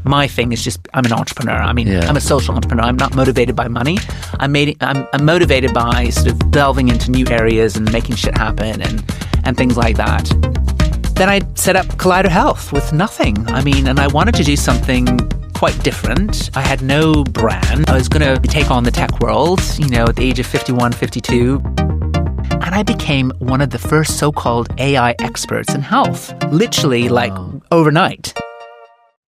my thing is just, I'm an entrepreneur. I mean, Yeah. I'm a social entrepreneur. I'm not motivated by money. I'm motivated by sort of delving into new areas and making shit happen and things like that. Then I set up Collider Health with nothing. I mean, and I wanted to do something quite different. I had no brand. I was going to take on the tech world, at the age of 51, 52. And I became one of the first so-called AI experts in health, literally overnight.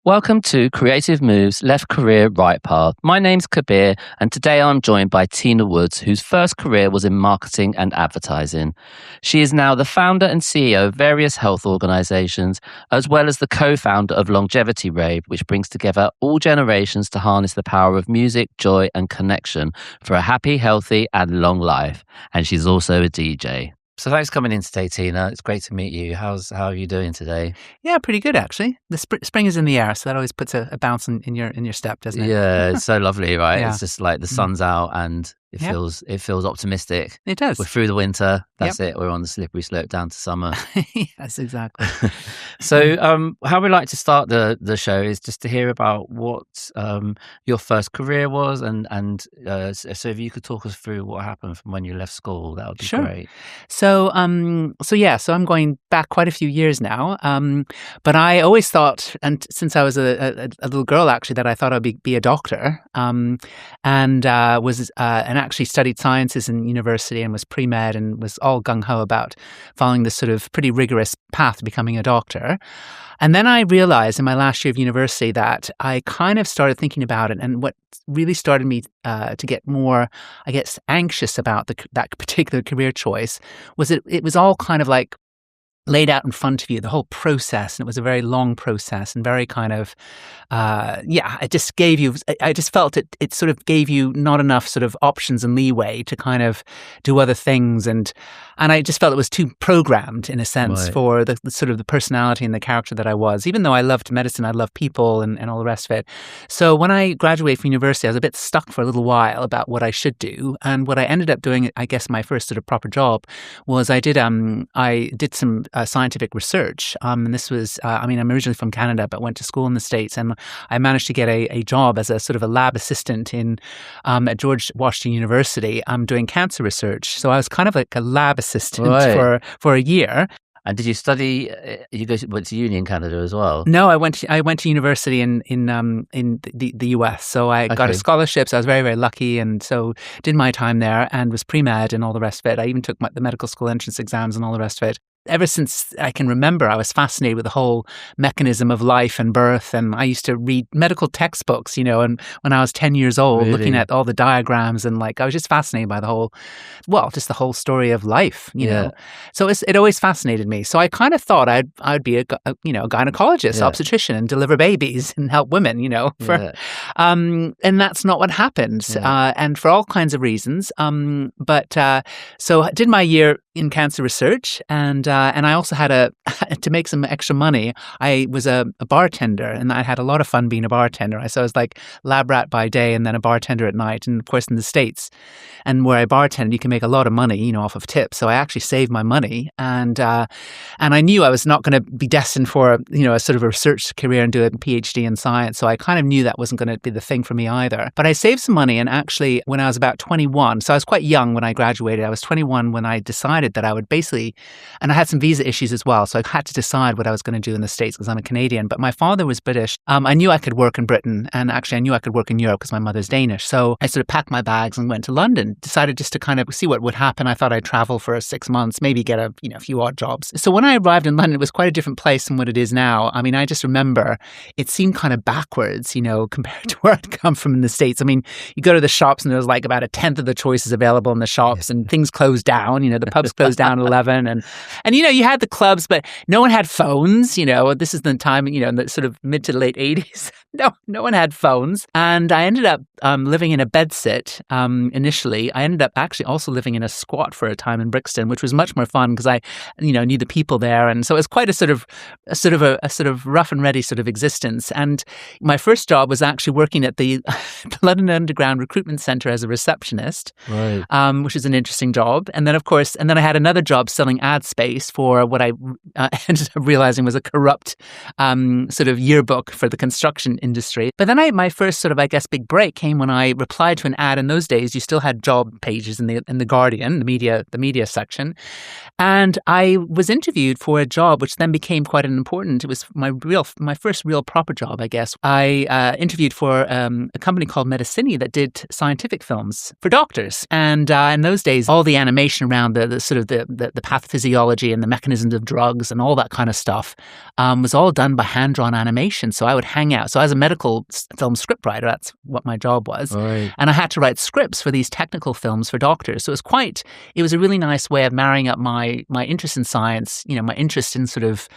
Welcome to Creative Moves, Left Career, Right Path. My name's Kabir, and today I'm joined by Tina Woods, whose first career was in marketing and advertising. She is now the founder and CEO of various health organisations, as well as the co-founder of Longevity Rave, which brings together all generations to harness the power of music, joy and connection for a happy, healthy and long life. And she's also a DJ. So thanks for coming in today, Tina. It's great to meet you. How are you doing today? Yeah, pretty good actually. The spring is in the air, so that always puts a bounce in your step, doesn't it? Yeah, it's so lovely, right? Yeah. It's just like the sun's out and it feels optimistic. It does. We're through the winter. That's it. We're on the slippery slope down to summer. Yes, exactly. So how we like to start the show is just to hear about what your first career was and so if you could talk us through what happened from when you left school, that would be great. So I'm going back quite a few years now. But I always thought, and since I was a little girl actually, that I thought I'd be a doctor. And actually studied sciences in university and was pre-med and was all gung-ho about following this sort of pretty rigorous path to becoming a doctor. And then I realized in my last year of university that I kind of started thinking about it. And what really started me to get more, I guess, anxious about that particular career choice was it was all kind of like laid out in front of you, the whole process. And it was a very long process and very kind of, it just gave you, I just felt it sort of gave you not enough sort of options and leeway to kind of do other things. And I just felt it was too programmed in a sense for the sort of the personality and the character that I was, even though I loved medicine, I loved people and all the rest of it. So when I graduated from university, I was a bit stuck for a little while about what I should do. And what I ended up doing, I guess my first sort of proper job was I did some scientific research. And this was, I'm originally from Canada, but went to school in the States. And I managed to get a job as a sort of a lab assistant at George Washington University doing cancer research. So I was kind of like a lab assistant for a year. And did you study? Went to uni in Canada as well? No, I went to university in the US. So I got a scholarship. So I was very, very lucky, and so did my time there and was pre-med and all the rest of it. I even took the medical school entrance exams and all the rest of it. Ever since I can remember, I was fascinated with the whole mechanism of life and birth. And I used to read medical textbooks, and when I was 10 years old, looking at all the diagrams and I was just fascinated by the whole story of life, you know. So it always fascinated me. So I kind of thought I'd be a gynecologist, obstetrician, and deliver babies and help women, and that's not what happened. And for all kinds of reasons. So I did my year in cancer research, and I also had to make some extra money. I was a bartender, and I had a lot of fun being a bartender. So I was like lab rat by day and then a bartender at night. And of course, in the States, and where I bartended, you can make a lot of money, off of tips. So I actually saved my money, and I knew I was not going to be destined for a sort of a research career and do a PhD in science. So I kind of knew that wasn't going to be the thing for me either. But I saved some money, and actually, when I was about 21, so I was quite young when I graduated. I was 21 when I decided that I would basically, and I had some visa issues as well, so I had to decide what I was going to do in the States because I'm a Canadian, but my father was British. I knew I could work in Britain, and actually I knew I could work in Europe because my mother's Danish. So I sort of packed my bags and went to London, decided just to kind of see what would happen. I thought I'd travel for 6 months, maybe get a few odd jobs. So when I arrived in London, it was quite a different place than what it is now. I just remember it seemed kind of backwards, compared to where I'd come from in the States. You go to the shops and there was like about a tenth of the choices available in the shops, and things closed down, the pubs closed down at 11, and you had the clubs, but no one had phones. This is the time, in the sort of mid to late 80s. No one had phones, and I ended up living in a bedsit initially. I ended up actually also living in a squat for a time in Brixton, which was much more fun because I knew the people there, and so it was quite a sort of rough and ready sort of existence. And my first job was actually working at the London Underground Recruitment Centre as a receptionist, which is an interesting job. And then I had another job selling ad space place for what I ended up realizing was a corrupt sort of yearbook for the construction industry. But then my first sort of, I guess, big break came when I replied to an ad. In those days, you still had job pages in the Guardian, the media section. And I was interviewed for a job, which then became quite an important. It was my first real proper job, I guess. I interviewed for a company called Medicini that did scientific films for doctors. And in those days, all the animation around the sort of the pathophysiology and the mechanisms of drugs and all that kind of stuff was all done by hand-drawn animation. So I would hang out. So as a medical film scriptwriter, that's what my job was. Right. And I had to write scripts for these technical films for doctors. So it was a really nice way of marrying up my interest in science, my interest in sort of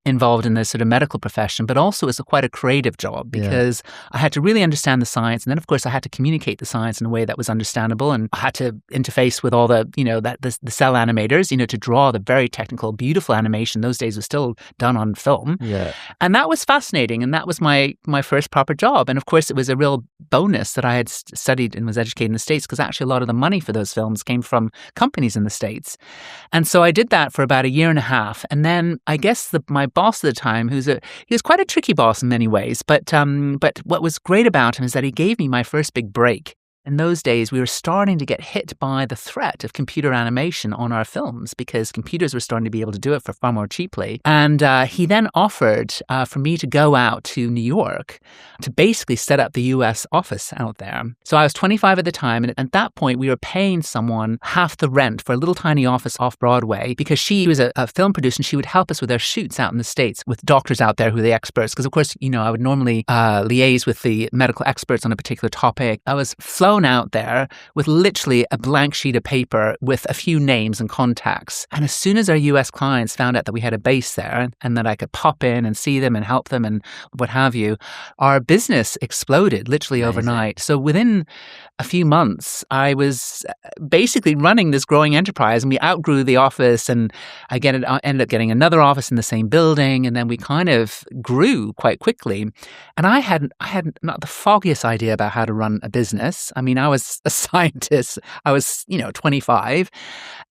involved in the sort of medical profession, but also it's quite a creative job because I had to really understand the science. And then, of course, I had to communicate the science in a way that was understandable. And I had to interface with all the, the cell animators, to draw the very technical, beautiful animation. Those days was still done on film. Yeah. And that was fascinating. And that was my first proper job. And of course, it was a real bonus that I had studied and was educated in the States because actually a lot of the money for those films came from companies in the States. And so I did that for about a year and a half. And then I guess my boss at the time, he was quite a tricky boss in many ways, but what was great about him is that he gave me my first big break. In those days, we were starting to get hit by the threat of computer animation on our films because computers were starting to be able to do it for far more cheaply. And he then offered for me to go out to New York to basically set up the U.S. office out there. So I was 25 at the time, and at that point, we were paying someone half the rent for a little tiny office off Broadway because she was a film producer and she would help us with our shoots out in the States with doctors out there who are the experts. Because, of course, I would normally liaise with the medical experts on a particular topic. I was flown out there with literally a blank sheet of paper with a few names and contacts. And as soon as our US clients found out that we had a base there and that I could pop in and see them and help them and what have you, our business exploded literally overnight. So within a few months, I was basically running this growing enterprise, and we outgrew the office, and I ended up getting another office in the same building, and then we kind of grew quite quickly. And I had not the foggiest idea about how to run a business. I mean, I was a scientist. I was, 25,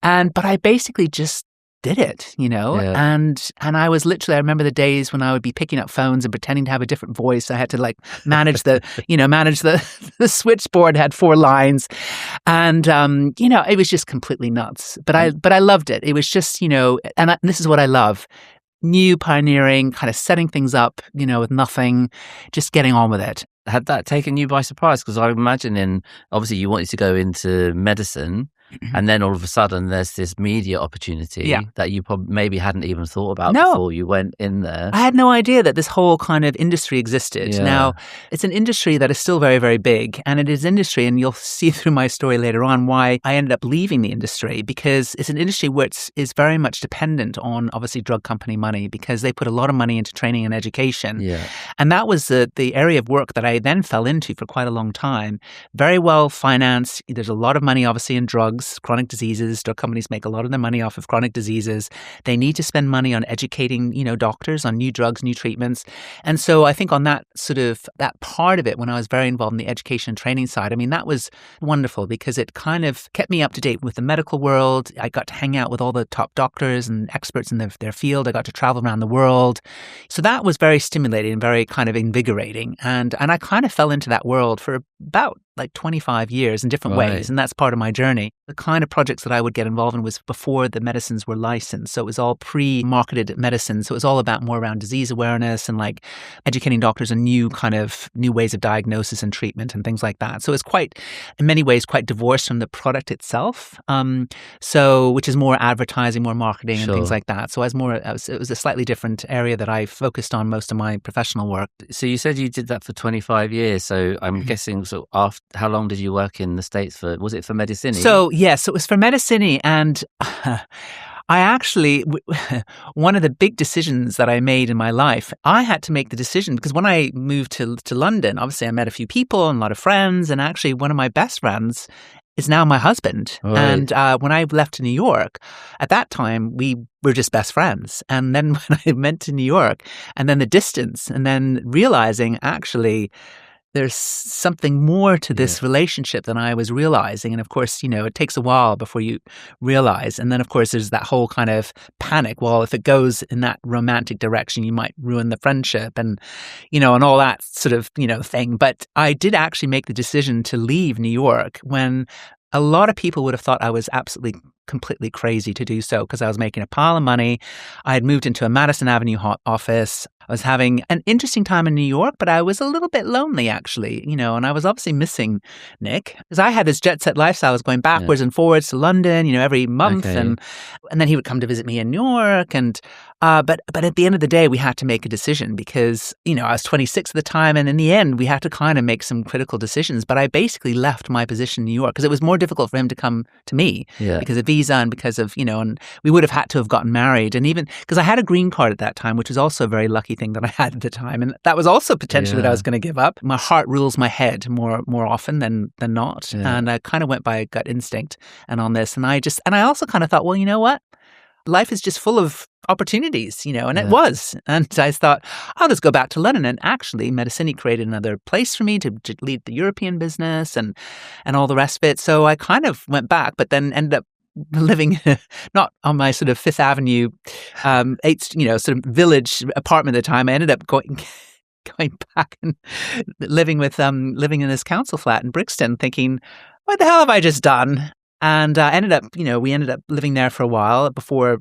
but I basically just did it, and I was literally, I remember the days when I would be picking up phones and pretending to have a different voice. I had to manage the switchboard had 4 lines, and it was just completely nuts. But I loved it. It was just, this is what I love. New, pioneering, kind of setting things up, with nothing, just getting on with it. Had that taken you by surprise? Because I imagine obviously you wanted to go into medicine, and then all of a sudden there's this media opportunity that you probably maybe hadn't even thought about before you went in there. I had no idea that this whole kind of industry existed. Yeah. Now, it's an industry that is still very, very big, and it is industry, and you'll see through my story later on why I ended up leaving the industry, because it's an industry which is very much dependent on, obviously, drug company money, because they put a lot of money into training and education. Yeah. And that was the area of work that I then fell into for quite a long time. Very well financed. There's a lot of money, obviously, in drugs. Chronic diseases. Drug companies make a lot of their money off of chronic diseases. They need to spend money on educating, doctors on new drugs, new treatments. And so I think on that that part of it, when I was very involved in the education and training side, I mean, that was wonderful because it kind of kept me up to date with the medical world. I got to hang out with all the top doctors and experts in their field. I got to travel around the world. So that was very stimulating and very kind of invigorating. And I kind of fell into that world for about 25 years in different ways. And that's part of my journey. The kind of projects that I would get involved in was before the medicines were licensed. So it was all pre-marketed medicine. So it was all about more around disease awareness and educating doctors on new ways of diagnosis and treatment and things like that. So it's quite, in many ways, quite divorced from the product itself. Which is more advertising, more marketing and things like that. So it was a slightly different area that I focused on most of my professional work. So you said you did that for 25 years. So I'm guessing, after, how long did you work in the States for? Was it for Medicini? So yes, it was for Medicini, and I actually, one of the big decisions that I made in my life, I had to make the decision because when I moved to London, obviously I met a few people and a lot of friends, and actually one of my best friends is now my husband. Right. And when I left to New York, at that time, we were just best friends. And then when I went to New York, and then the distance, and then realizing actually there's something more to this relationship than I was realizing. And of course, it takes a while before you realize. And then, of course, there's that whole kind of panic. Well, if it goes in that romantic direction, you might ruin the friendship and all that sort of, thing. But I did actually make the decision to leave New York when a lot of people would have thought I was absolutely completely crazy to do so, because I was making a pile of money. I had moved into a Madison Avenue office. I was having an interesting time in New York, but I was a little bit lonely, actually, and I was obviously missing Nick, because I had this jet set lifestyle. I was going backwards and forwards to London, every month. Okay. And then he would come to visit me in New York. And but at the end of the day, we had to make a decision because, I was 26 at the time. And in the end, we had to kind of make some critical decisions. But I basically left my position in New York because it was more difficult for him to come to me because of visa and because of, and we would have had to have gotten married. And even because I had a green card at that time, which was also a very lucky thing that I had at the time. And that was also potential that I was going to give up. My heart rules my head more often than not. Yeah. And I kind of went by gut instinct and on this. And I also kind of thought, well, you know what? Life is just full of opportunities, and it was. And I thought, I'll just go back to London. And actually, Medicini created another place for me to lead the European business and all the rest of it. So I kind of went back, but then ended up living not on my sort of Fifth Avenue, sort of village apartment at the time. I ended up going back and living in this council flat in Brixton, thinking, what the hell have I just done? And we ended up living there for a while before,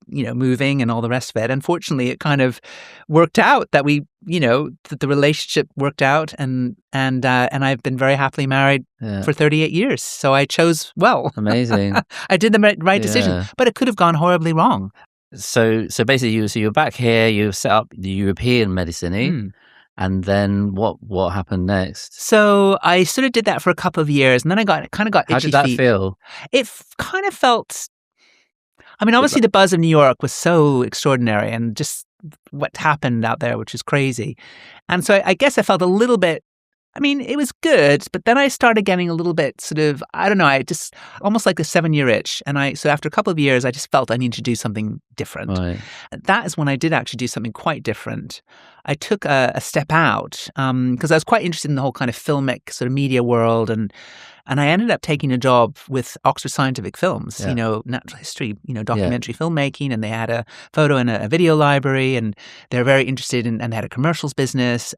moving and all the rest of it. Unfortunately, it kind of worked out that that the relationship worked out, and I've been very happily married for 38 years. So I chose well. Amazing. I did the right decision, but it could have gone horribly wrong. So basically, you're back here. You set up the European Medicini. And then what happened next? So I sort of did that for a couple of years, and then I got itchy feet. How did that feel? It kind of felt. I mean, obviously, the buzz of New York was so extraordinary, and just what happened out there, which is crazy. And so I guess I felt a little bit. I mean, it was good, but then I started getting a little bit sort of, I don't know, I just almost like a 7-year itch. And so after a couple of years, I just felt I needed to do something different. Right. That is when I did actually do something quite different. I took a step out because I was quite interested in the whole kind of filmic sort of media world. And I ended up taking a job with Oxford Scientific Films, natural history, documentary filmmaking. And they had a photo and a video library, and they're very interested in, and they had a commercials business.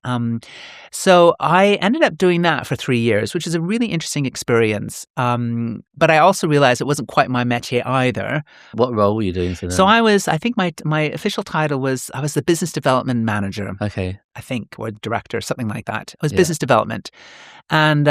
So I ended up doing that for 3 years, which is a really interesting experience. But I also realized it wasn't quite my métier either. What role were you doing for them? So I think my official title was, I was the business development manager. Okay. I think, or director, something like that. It was business development. And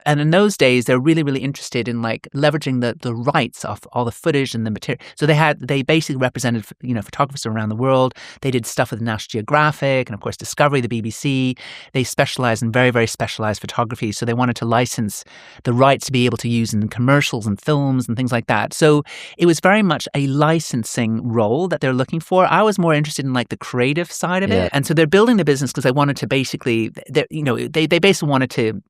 in those days, they're really, really interested in like leveraging the rights of all the footage and the material. So they basically represented, photographers around the world. They did stuff with National Geographic and of course Discovery, the BBC. They specialized in very, very specialized photography. So they wanted to license the rights to be able to use in commercials and films and things like that. So it was very much a licensing role that they're looking for. I was more interested in like the creative side of it. And so they're building the business because they wanted to basically, they basically wanted to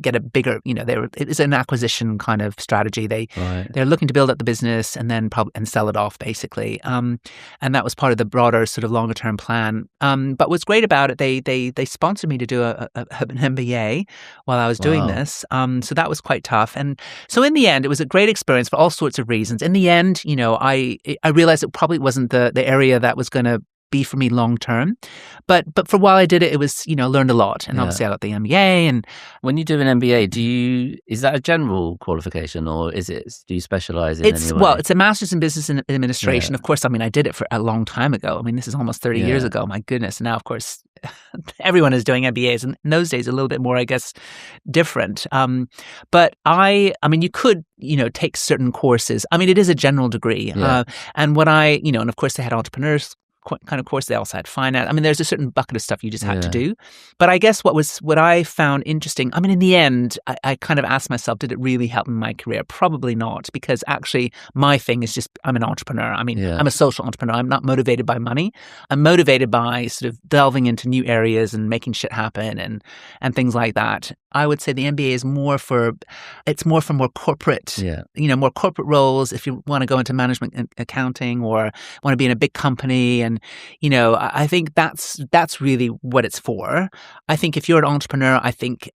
get a bigger, it's an acquisition kind of strategy. They're looking to build up the business and then and sell it off basically. And that was part of the broader sort of longer term plan. But what's great about it, they sponsored me to do an MBA while I was doing this. So that was quite tough. And so in the end, it was a great experience for all sorts of reasons. In the end, I realized it probably wasn't the area that was going to be for me long term, but for while I did it, it was learned a lot, and obviously I got the MBA. And when you do an MBA, is that a general qualification, or do you specialize in any way? Well, it's a master's in business administration. Of course, I mean I did it for a long time ago. I mean this is almost 30 years ago. My goodness, and now of course everyone is doing MBAs, and in those days a little bit more, I guess, different. But I mean you could take certain courses. I mean it is a general degree, and what and of course they had entrepreneurs kind of course. They also had finance. I mean, there's a certain bucket of stuff you just had to do. But I guess what I found interesting, I mean, in the end, I kind of asked myself, did it really help in my career? Probably not, because actually my thing is just, I'm an entrepreneur. I mean, I'm a social entrepreneur. I'm not motivated by money. I'm motivated by sort of delving into new areas and making shit happen and things like that. I would say the MBA is more for more corporate, more corporate roles. If you want to go into management and accounting or want to be in a big company, and I think that's really what it's for. I think if you're an entrepreneur, I think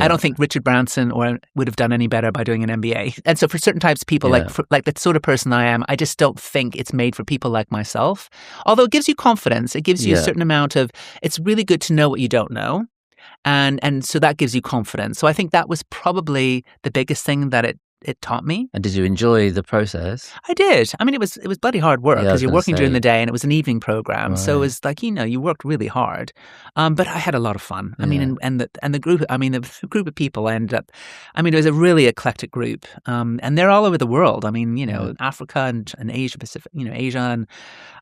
I don't think Richard Branson would have done any better by doing an MBA. And so for certain types of people, like the sort of person I am, I just don't think it's made for people like myself. Although it gives you confidence. It gives you a certain amount of, it's really good to know what you don't know. And so that gives you confidence. So I think that was probably the biggest thing that it taught me. And did you enjoy the process? I did. I mean, it was bloody hard work because you're working during the day, and it was an evening program. Right. So it was like, you worked really hard. But I had a lot of fun. I mean, and the group, the group of people ended up, it was a really eclectic group. And they're all over the world. I mean, Africa and Asia Pacific, Asia,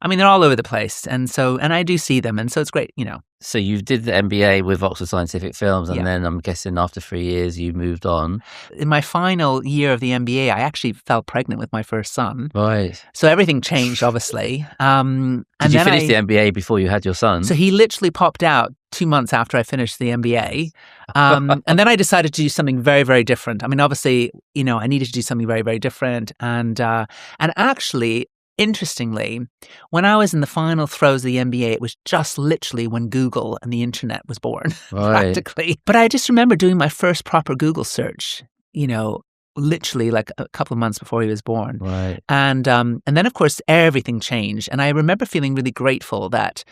and they're all over the place. And so, and I do see them. And so it's great, So you did the MBA with Oxford Scientific Films, and then I'm guessing after 3 years you moved on. In my final year of the MBA, I actually fell pregnant with my first son. Right. So everything changed, obviously. Did you finish the MBA before you had your son? So he literally popped out 2 months after I finished the MBA. And then I decided to do something very, very different. Obviously, I needed to do something very, very different. And actually, interestingly, when I was in the final throes of the MBA, it was just literally when Google and the internet was born, practically. But I just remember doing my first proper Google search, literally like a couple of months before he was born. Right. And then, of course, everything changed. And I remember feeling really grateful that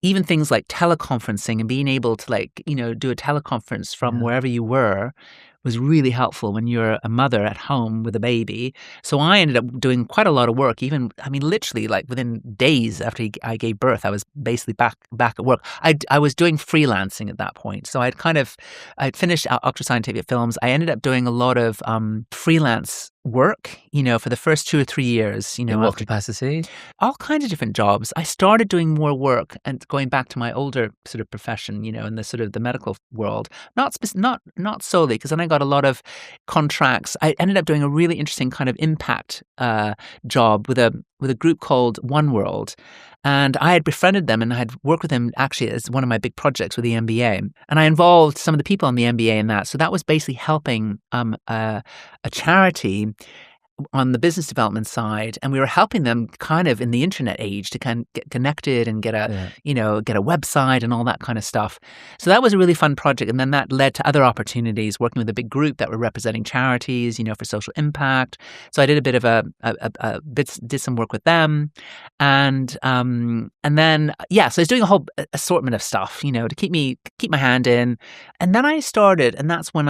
even things like teleconferencing and being able to do a teleconference from wherever you were was really helpful when you're a mother at home with a baby. So I ended up doing quite a lot of work, literally like within days after I gave birth, I was basically back at work. I was doing freelancing at that point. So I'd finished Oxford Scientific Films. I ended up doing a lot of freelance work, for the first 2 or 3 years. In what capacity? All kinds of different jobs. I started doing more work and going back to my older sort of profession, in the sort of the medical world. Not solely, because then I got a lot of contracts. I ended up doing a really interesting kind of impact job with a group called One World. And I had befriended them, and I had worked with them actually as one of my big projects with the MBA. And I involved some of the people on the MBA in that. So that was basically helping a charity on the business development side, and we were helping them kind of in the internet age to kind of get connected and get a website and all that kind of stuff. So that was a really fun project, and then that led to other opportunities working with a big group that were representing charities, for social impact. So I did a bit of did some work with them, and then so I was doing a whole assortment of stuff, to keep my hand in, and then I started, and that's when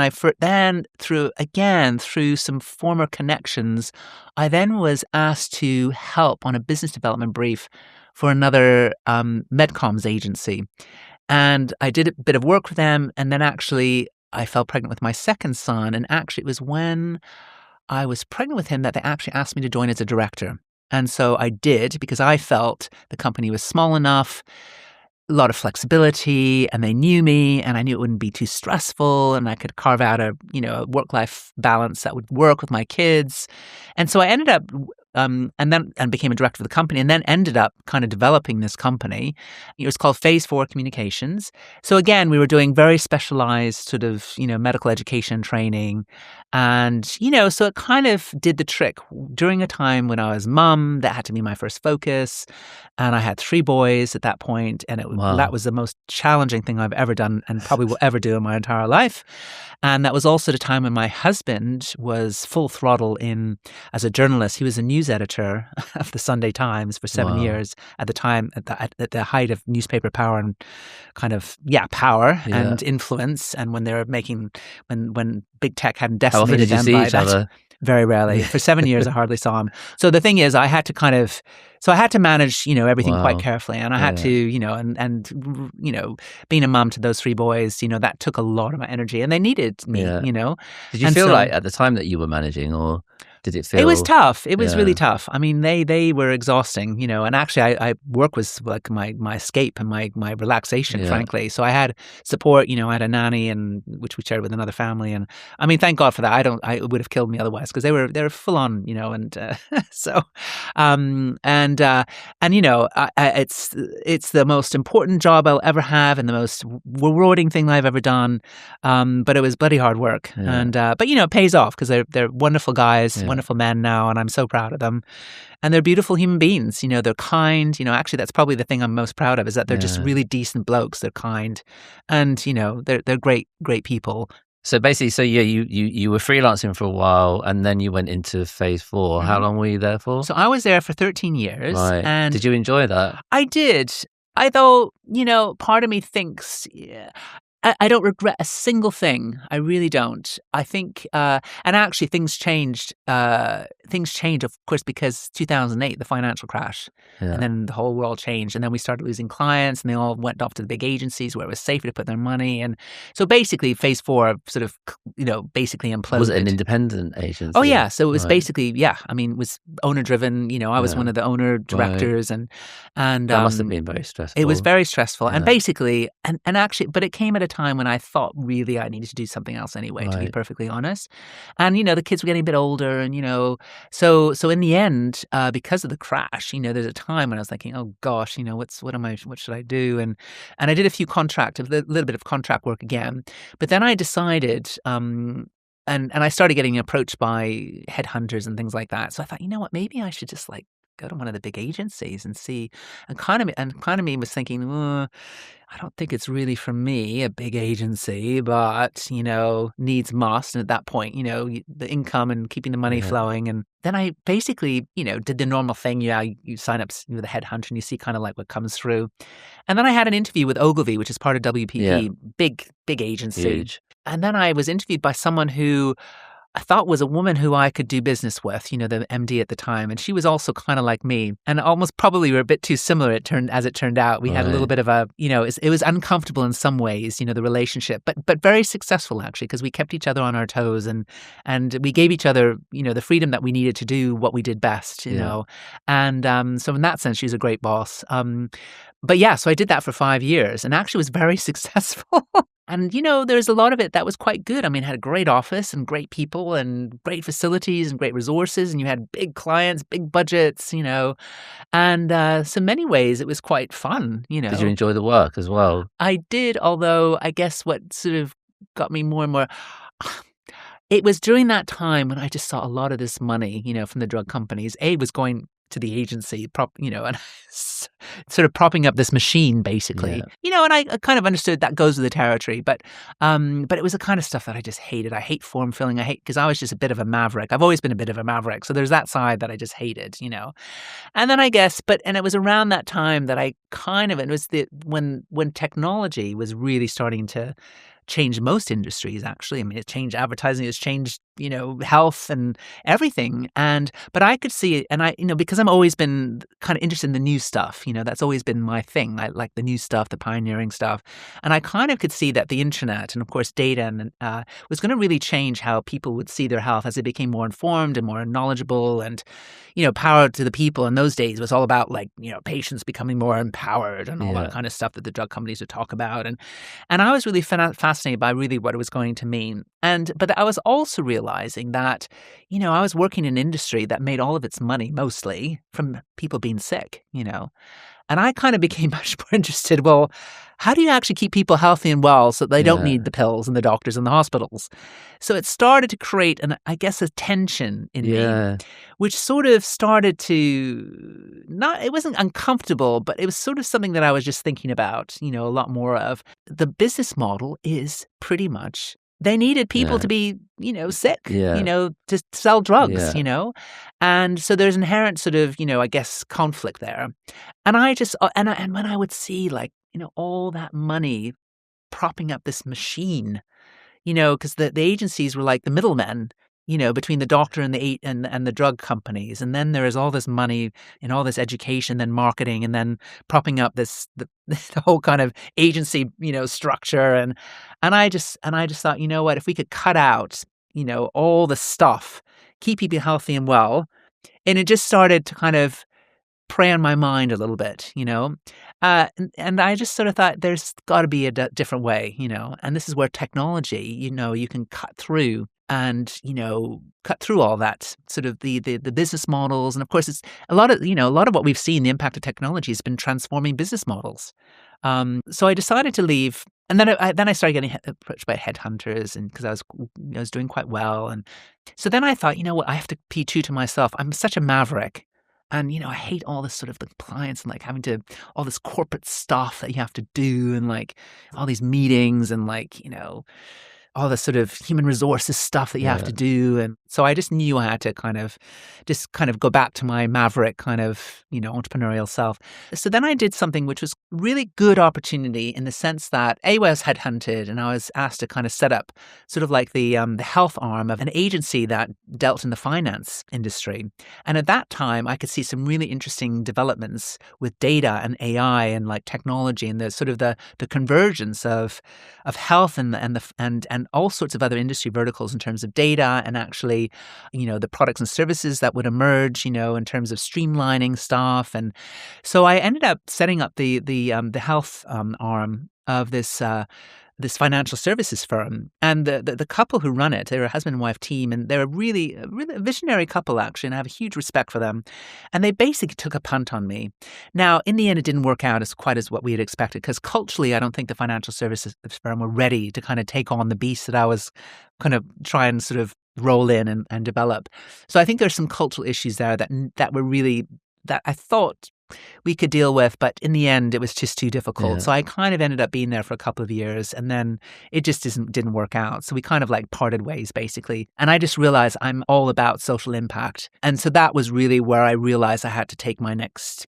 through some former connections, I then was asked to help on a business development brief for another medcoms agency. And I did a bit of work with them. And then actually I fell pregnant with my second son. And actually it was when I was pregnant with him that they actually asked me to join as a director. And so I did, because I felt the company was small enough, a lot of flexibility, and they knew me, and I knew it wouldn't be too stressful, and I could carve out a work-life balance that would work with my kids. And so I ended up and became a director of the company, and then ended up kind of developing this company. It was called Phase 4 Communications. So again, we were doing very specialized sort of, medical education training. And, so it kind of did the trick during a time when I was mum. That had to be my first focus. And I had 3 boys at that point, and that was the most challenging thing I've ever done and probably will ever do in my entire life. And that was also the time when my husband was full throttle in as a journalist. He was a news editor of the Sunday Times for 7 years at the time, at the height of newspaper power and kind of power and influence. And when they were when big tech hadn't decimated How often did you see each other? Very rarely. For 7 years, I hardly saw him. So the thing is, I had to manage, everything quite carefully. And I had to, being a mom to those 3 boys, that took a lot of my energy, and they needed me, Did you feel like at the time that you were managing, or? Did it It was feel? tough. It was really Yeah. tough. I mean, they were exhausting, and actually I work was like my escape and my relaxation, Yeah. frankly. So I had support, I had a nanny and which we shared with another family. And I mean, thank God for that. It would have killed me otherwise because they were full on, and so, it's the most important job I'll ever have and the most rewarding thing I've ever done. But it was bloody hard work. Yeah. And, but it pays off because they're wonderful guys, Yeah. wonderful men now, and I'm so proud of them. And they're beautiful human beings. They're kind. Actually, that's probably the thing I'm most proud of is that they're just Yeah. really decent blokes. They're kind, and they're great people. So basically, you were freelancing for a while, and then you went into phase 4. How long were you there for? So I was there for 13 years, Right. and Did you enjoy that? I did. Although part of me thinks, yeah, I don't regret a single thing. I really don't. I think, and actually, things changed. Things changed, of course, because 2008, the financial crash, Yeah. and then the whole world changed, and then we started losing clients, and they all went off to the big agencies where it was safer to put their money, and so basically, phase 4 sort of, basically imploded. Was it an independent agency? Oh yeah, so it was Right. basically I mean, it was owner driven. I was Yeah. one of the owner directors, and That must have been very stressful. it was very stressful, and Yeah. basically, and actually, but it came at a time when I thought really I needed to do something else anyway, to be Right. perfectly honest. And the kids were getting a bit older, and so in the end, because of the crash, there's a time when I was thinking, oh gosh, what should I do? And I did a little bit of contract work again, but then I decided. And I started getting approached by headhunters and things like that. So I thought, you know what, maybe I should just like go to one of the big agencies and see. And kind of me was thinking, I don't think it's really for me, a big agency, but needs must. And at that point, the income and keeping the money Yeah. flowing. And then I basically, did the normal thing. You sign up with a headhunter and you see kind of like what comes through. And then I had an interview with Ogilvy, which is part of WPP, Yeah. big agency. Huge. And then I was interviewed by someone who I thought was a woman who I could do business with, the MD at the time. And she was also kind of like me and almost probably were a bit too similar, as it turned out. We had a little Right. bit of a, it was uncomfortable in some ways, the relationship, but very successful actually, because we kept each other on our toes and we gave each other, the freedom that we needed to do what we did best, Yeah. And so in that sense, she's a great boss. But yeah, so I did that for 5 years and actually was very successful. And, there's a lot of it that was quite good. I mean, I had a great office and great people and great facilities and great resources. And you had big clients, big budgets, And so in many ways, it was quite fun, Did you enjoy the work as well? I did, although I guess what sort of got me more and more... It was during that time when I just saw a lot of this money, from the drug companies. Was going to the agency, and sort of propping up this machine, basically. And I kind of understood that goes with the territory, but it was the kind of stuff that I just hated. I hate form filling. Because I was just a bit of a maverick. I've always been a bit of a maverick, so there's that side that I just hated, And then I guess, and it was around that time that I kind of, it was when technology was really starting to changed most industries, actually. I mean, it changed advertising, it's changed, health and everything. But I could see it, and I, because I'm always been kind of interested in the new stuff, that's always been my thing. I like the new stuff, the pioneering stuff. And I kind of could see that the internet and, of course, data was going to really change how people would see their health as they became more informed and more knowledgeable and, power to the people in those days was all about patients becoming more empowered and all that kind of stuff that the drug companies would talk about. And I was really fascinated by really what it was going to mean. But I was also realizing that, I was working in an industry that made all of its money mostly from people being sick, And I kind of became much more interested, well, how do you actually keep people healthy and well so that they don't need the pills and the doctors and the hospitals? So it started to create, a tension in me, which sort of started to it wasn't uncomfortable, but it was sort of something that I was just thinking about, a lot more of. The business model is pretty much they needed people to be, sick, to sell drugs, And so there's inherent sort of, I guess, conflict there. And I just, and when I would see all that money propping up this machine, because the agencies were like the middlemen, between the doctor and the drug companies. And then there is all this money and all this education, then marketing, and then propping up the whole kind of agency, structure. And I just thought, what, if we could cut out, all the stuff, keep people healthy and well. And it just started to kind of prey on my mind a little bit, and I just sort of thought there's got to be a different way, and this is where technology, you can cut through and, cut through all that sort of the business models. And of course, it's a lot of what we've seen, the impact of technology has been transforming business models. So I decided to leave. And then I started getting approached by headhunters, and because I was doing quite well, and so then I thought, you know what, I have to be true to myself. I'm such a maverick, and I hate all this sort of compliance and having to all this corporate stuff that you have to do, and all these meetings, and all the sort of human resources stuff that you have to do. And so I just knew I had to kind of go back to my maverick kind of, entrepreneurial self. So then I did something which was really good opportunity in the sense that I was headhunted, and I was asked to kind of set up sort of like the health arm of an agency that dealt in the finance industry. And at that time, I could see some really interesting developments with data and AI and technology, and the sort of the convergence of health and all sorts of other industry verticals in terms of data, and actually, the products and services that would emerge, in terms of streamlining stuff. And so I ended up setting up the health arm of this financial services firm. And the couple who run it, they're a husband and wife team, and they're a really visionary couple, actually, and I have a huge respect for them. And they basically took a punt on me. Now, in the end, it didn't work out as quite as what we had expected, because culturally, I don't think the financial services firm were ready to kind of take on the beast that I was kind of trying to sort of roll in and develop. So I think there's some cultural issues there that were really, that I thought we could deal with, but in the end, it was just too difficult. Yeah. So I kind of ended up being there for a couple of years, and then it just didn't work out. So we kind of parted ways, basically. And I just realized I'm all about social impact. And so that was really where I realized I had to take my next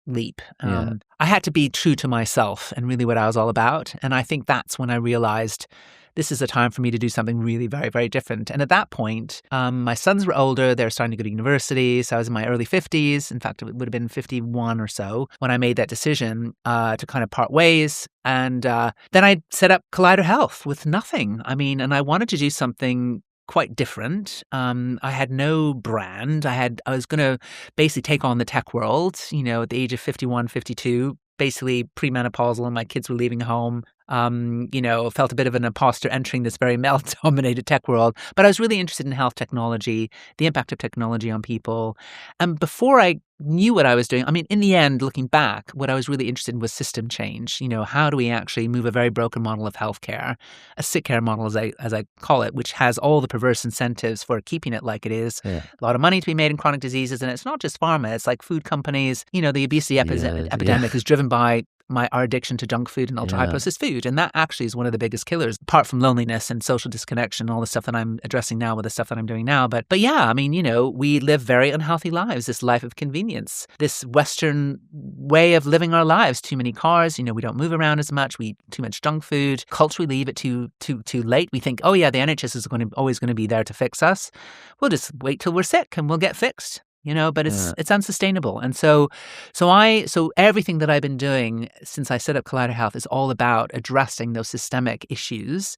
leap. I had to be true to myself and really what I was all about. And I think that's when I realized this is a time for me to do something really very, very different. And at that point, my sons were older. They were starting to go to university. So I was in my early 50s. In fact, it would have been 51 or so when I made that decision to kind of part ways. And then I set up Collider Health with nothing. And I wanted to do something quite different. I had no brand. I was going to basically take on the tech world, at the age of 51, 52, basically premenopausal, and my kids were leaving home. Felt a bit of an imposter entering this very male-dominated tech world. But I was really interested in health technology, the impact of technology on people. And before I knew what I was doing, in the end, looking back, what I was really interested in was system change. How do we actually move a very broken model of healthcare, a sick care model, as I call it, which has all the perverse incentives for keeping it like it is. Yeah. A lot of money to be made in chronic diseases. And it's not just pharma. It's like food companies. The obesity epidemic is driven by our addiction to junk food and ultra-high processed food. And that actually is one of the biggest killers, apart from loneliness and social disconnection, all the stuff that I'm addressing now with the stuff that I'm doing now. But yeah, we live very unhealthy lives, this life of convenience, this Western way of living our lives. Too many cars, we don't move around as much. We eat too much junk food. Culturally, leave it too late. We think, oh yeah, the NHS is always going to be there to fix us. We'll just wait till we're sick and we'll get fixed. But it's unsustainable. And so everything that I've been doing since I set up Collider Health is all about addressing those systemic issues.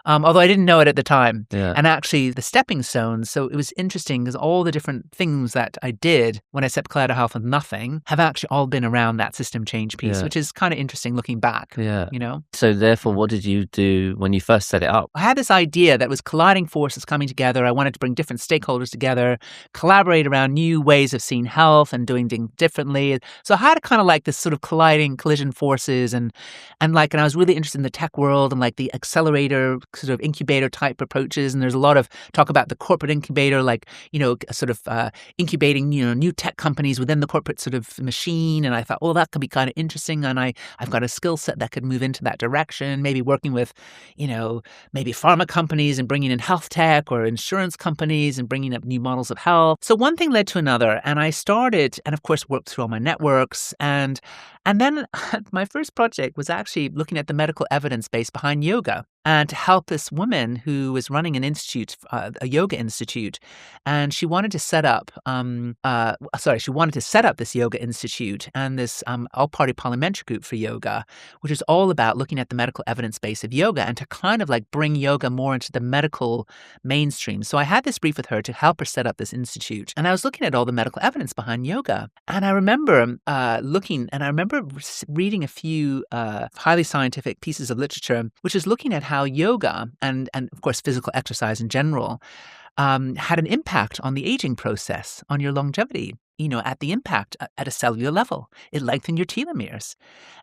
Although I didn't know it at the time. Yeah. And actually the stepping stones, so it was interesting because all the different things that I did when I set up Collider Health with nothing have actually all been around that system change piece, which is kind of interesting looking back. Yeah. So therefore, what did you do when you first set it up? I had this idea that was colliding forces coming together. I wanted to bring different stakeholders together, collaborate around new ways of seeing health and doing things differently. So I had kind of this sort of collision forces, and I was really interested in the tech world and the accelerator sort of incubator type approaches. And there's a lot of talk about the corporate incubator, sort of incubating, new tech companies within the corporate sort of machine. And I thought, well, that could be kind of interesting. And I've got a skill set that could move into that direction, maybe working with, maybe pharma companies and bringing in health tech, or insurance companies and bringing up new models of health. So one thing led to another. And I started, and of course, worked through all my networks. And then my first project was actually looking at the medical evidence base behind yoga. and to help this woman who was running an institute, a yoga institute, and she wanted to set up, she wanted to set up this yoga institute and this all-party parliamentary group for yoga, which is all about looking at the medical evidence base of yoga and to kind of like bring yoga more into the medical mainstream. So I had this brief with her to help her set up this institute, and I was looking at all the medical evidence behind yoga, and I remember reading a few highly scientific pieces of literature, which is looking at how yoga and of course physical exercise in general had an impact on the aging process, on your longevity. At the impact at a cellular level, it lengthened your telomeres.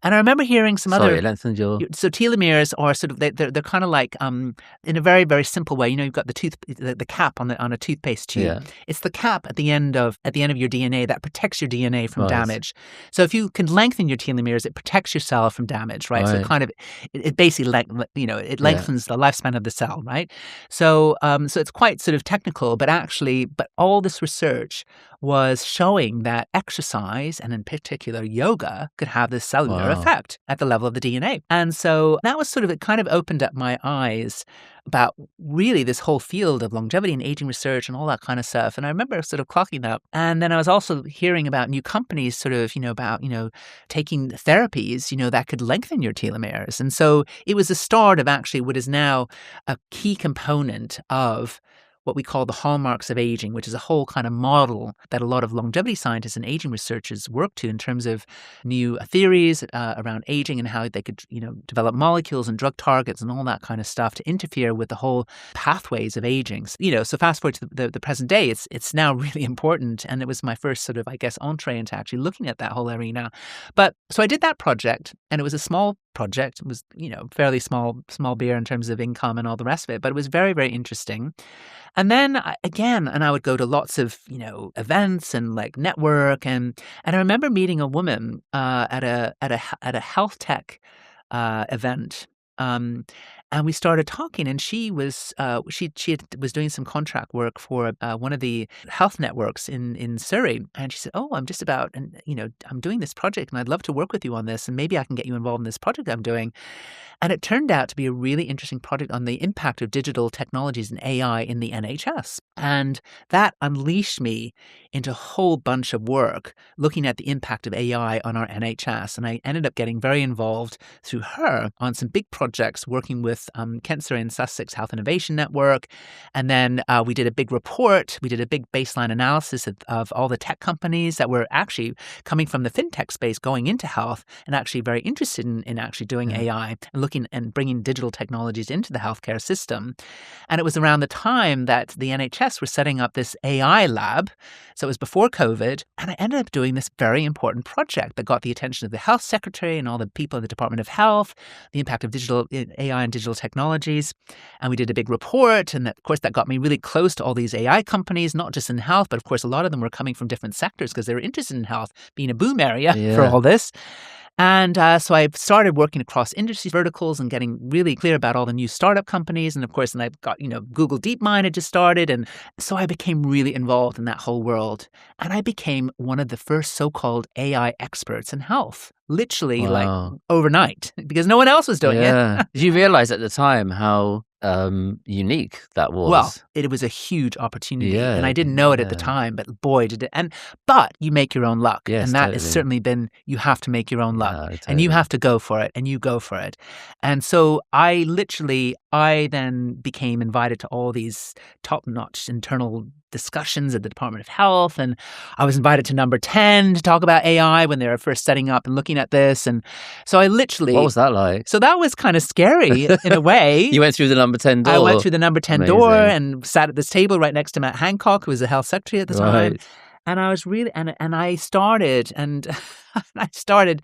And I remember hearing some Sorry, other. it lengthened your. So telomeres are sort of they're kind of like in a very, very simple way. You've got the cap on a toothpaste tube. Yeah. It's the cap at the end of your DNA that protects your DNA from Right. damage. So if you can lengthen your telomeres, it protects your cell from damage, right? So Right. kind of it basically it lengthens the lifespan of the cell, right? So so it's quite sort of technical, but all this research was showing that exercise, and in particular yoga, could have this cellular effect at the level of the DNA. And so that was it kind of opened up my eyes about really this whole field of longevity and aging research and all that kind of stuff. And I remember sort of clocking that. And then I was also hearing about new companies about taking therapies, that could lengthen your telomeres. And so it was the start of actually what is now a key component of what we call the hallmarks of aging, which is a whole kind of model that a lot of longevity scientists and aging researchers work to in terms of new theories around aging and how they could, develop molecules and drug targets and all that kind of stuff to interfere with the whole pathways of aging. So fast forward to the present day, it's now really important. And it was my first sort of, I guess, entree into actually looking at that whole arena. But so I did that project, and it was a small project. It was, fairly small beer in terms of income and all the rest of it, but it was very, very interesting. And then I would go to lots of, events and like network. And I remember meeting a woman at a health tech event. And we started talking, and she was was doing some contract work for one of the health networks in Surrey. And she said, "Oh, I'm just about, and I'm doing this project, and I'd love to work with you on this, and maybe I can get you involved in this project I'm doing." And it turned out to be a really interesting project on the impact of digital technologies and AI in the NHS. And that unleashed me into a whole bunch of work looking at the impact of AI on our NHS. And I ended up getting very involved through her on some big projects working with Kent, Surrey and Sussex Health Innovation Network. And then we did a big report. We did a big baseline analysis of all the tech companies that were actually coming from the fintech space going into health and actually very interested in actually doing AI and looking and bringing digital technologies into the healthcare system. And it was around the time that the NHS were setting up this AI lab. So it was before COVID. And I ended up doing this very important project that got the attention of the health secretary and all the people in the Department of Health, the impact of digital AI and digital technologies. And we did a big report. And of course, that got me really close to all these AI companies, not just in health, but of course, a lot of them were coming from different sectors because they were interested in health, being a boom area for all this. And so I started working across industry verticals and getting really clear about all the new startup companies. And of course, then I've got, Google DeepMind had just started. And so I became really involved in that whole world. And I became one of the first so-called AI experts in health, literally like overnight, because no one else was doing it. Did you realize at the time how unique that was? Well, it was a huge opportunity, and I didn't know it at the time, but boy, did it. But you make your own luck, and that has certainly been, you have to make your own luck, and you have to go for it, and you go for it. And so I then became invited to all these top-notch internal discussions at the Department of Health, and I was invited to Number 10 to talk about AI when they were first setting up and looking at this. And so I literally... What was that like? So that was kind of scary in a way. You went through the Number 10 door? I went through the Number 10 door and sat at this table right next to Matt Hancock, who was the health secretary at the time. And I was really... And I started... And I started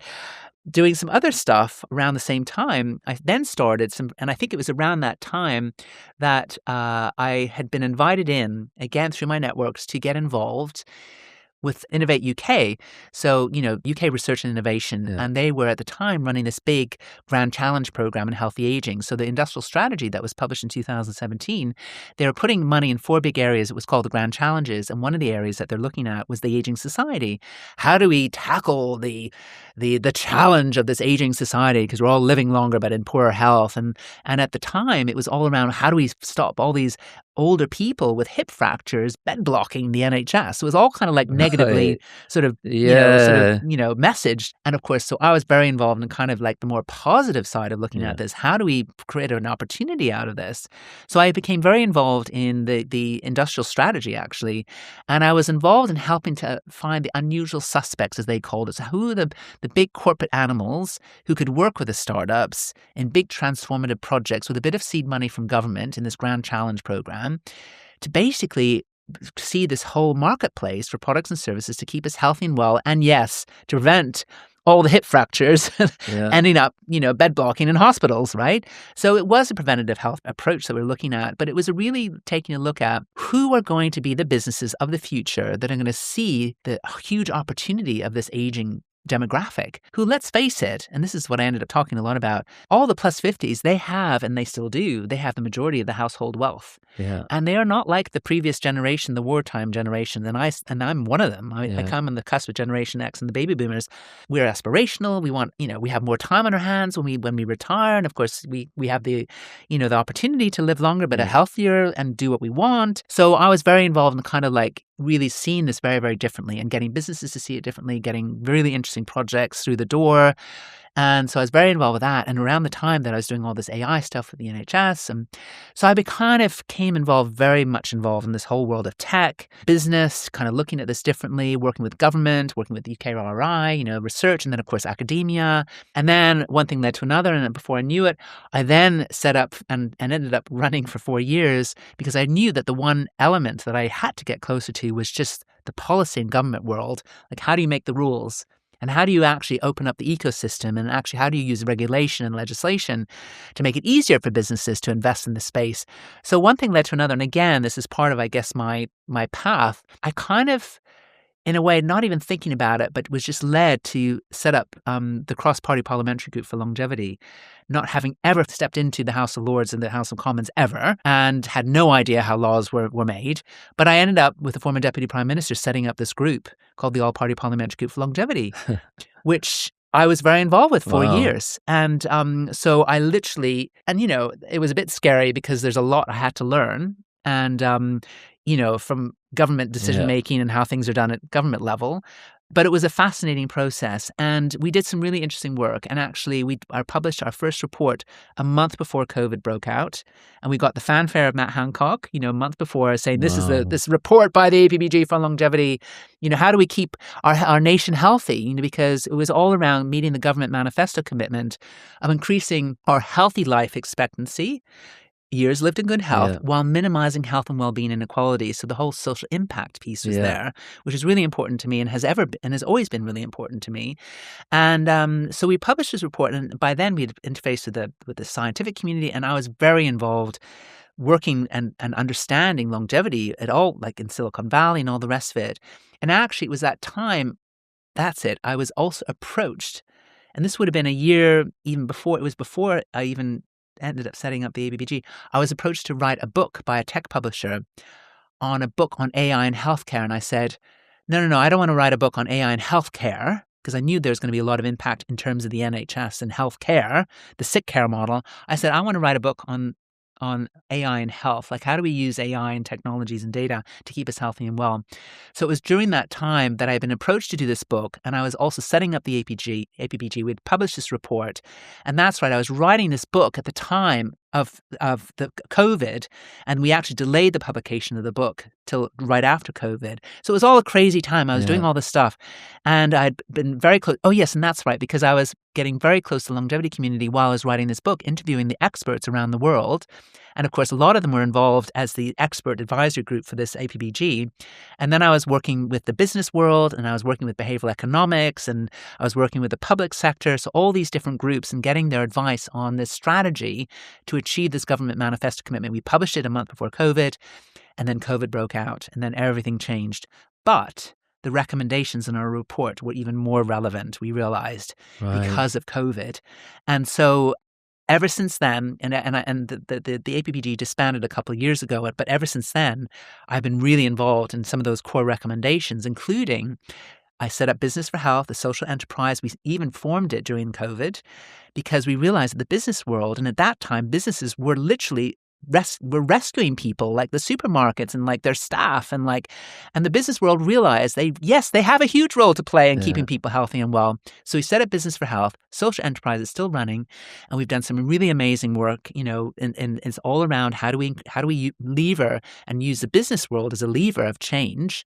doing some other stuff around the same time. I then started and I think it was around that time that I had been invited in, again through my networks, to get involved with Innovate UK. So, UK Research and Innovation, and they were at the time running this big Grand Challenge program in healthy aging. So the industrial strategy that was published in 2017, they were putting money in 4 big areas. It was called the Grand Challenges. And one of the areas that they're looking at was the aging society. How do we tackle the challenge of this aging society? Because we're all living longer, but in poorer health. And at the time, it was all around how do we stop all these older people with hip fractures bed blocking the NHS. So it was all kind of like negatively sort of messaged. And of course, so I was very involved in kind of like the more positive side of looking at this. How do we create an opportunity out of this? So I became very involved in the industrial strategy, actually. And I was involved in helping to find the unusual suspects, as they called it. So who are the big corporate animals who could work with the startups in big transformative projects with a bit of seed money from government in this Grand Challenge program, to basically see this whole marketplace for products and services to keep us healthy and well, and yes, to prevent all the hip fractures ending up, bed blocking in hospitals, right? So it was a preventative health approach that we're looking at, but it was really taking a look at who are going to be the businesses of the future that are going to see the huge opportunity of this aging demographic, who, let's face it, and this is what I ended up talking a lot about, all the plus 50s, they have, and they still do, they have the majority of the household wealth. Yeah. And they are not like the previous generation, the wartime generation, and I'm one of them. I come on the cusp of Generation X and the baby boomers. We're aspirational. We want, we have more time on our hands when we retire. And of course, we have the opportunity to live longer, but a healthier and do what we want. So I was very involved in kind of like really seeing this very, very differently and getting businesses to see it differently, getting really interesting projects through the door. And so I was very involved with that. And around the time that I was doing all this AI stuff with the NHS, and so I kind of very much involved in this whole world of tech, business, kind of looking at this differently, working with government, working with the UKRI, research, and then of course academia. And then one thing led to another. And before I knew it, I then set up and ended up running for 4 years, because I knew that the one element that I had to get closer to was just the policy and government world. Like, how do you make the rules? And how do you actually open up the ecosystem? And actually, how do you use regulation and legislation to make it easier for businesses to invest in this space? So one thing led to another. And again, this is part of, I guess, my path. I kind of, in a way, not even thinking about it, but was just led to set up the cross-party parliamentary group for longevity, not having ever stepped into the House of Lords and the House of Commons ever, and had no idea how laws were made. But I ended up, with the former Deputy Prime Minister, setting up this group called the All-Party Parliamentary Group for Longevity, which I was very involved with for years. And so I literally, and it was a bit scary because there's a lot I had to learn. And, from government decision-making and how things are done at government level. But it was a fascinating process, and we did some really interesting work. And actually, we published our first report a month before COVID broke out, and we got the fanfare of Matt Hancock, a month before, saying this is this report by the APBG for longevity. How do we keep our nation healthy? Because it was all around meeting the government manifesto commitment of increasing our healthy life expectancy, years lived in good health, while minimizing health and well-being inequalities. So the whole social impact piece was there, which is really important to me and has always been really important to me. And so we published this report, and by then we had interfaced with the scientific community, and I was very involved working and understanding longevity at all, like in Silicon Valley and all the rest of it. And actually, it was that time, I was also approached, and this would have been a year even before, it was before I even ended up setting up the ABBG. I was approached to write a book by a tech publisher on a book on AI and healthcare. And I said, no, I don't want to write a book on AI and healthcare, because I knew there was going to be a lot of impact in terms of the NHS and healthcare, the sick care model. I said, I want to write a book on AI and health. Like, how do we use AI and technologies and data to keep us healthy and well? So it was during that time that I had been approached to do this book, and I was also setting up the APBG. We'd published this report, and that's right, I was writing this book at the time of the COVID, and we actually delayed the publication of the book till right after COVID. So it was all a crazy time. I was doing all this stuff, and I'd been very close. Oh yes, and that's right, because I was getting very close to the longevity community while I was writing this book, interviewing the experts around the world. And of course, a lot of them were involved as the expert advisory group for this APBG. And then I was working with the business world, and I was working with behavioral economics, and I was working with the public sector. So all these different groups, and getting their advice on this strategy to achieve this government manifesto commitment. We published it a month before COVID, and then COVID broke out, and then everything changed. But the recommendations in our report were even more relevant, we realized, because of COVID. And so ever since then, and the APPG disbanded a couple of years ago, but ever since then, I've been really involved in some of those core recommendations, including I set up Business for Health, a social enterprise. We even formed it during COVID because we realized that the business world, and at that time, businesses were literally we're rescuing people like the supermarkets and like their staff and the business world realized they have a huge role to play in keeping people healthy and well. So we set up Business for Health. Social enterprise is still running, and we've done some really amazing work. And it's all around how do we lever and use the business world as a lever of change,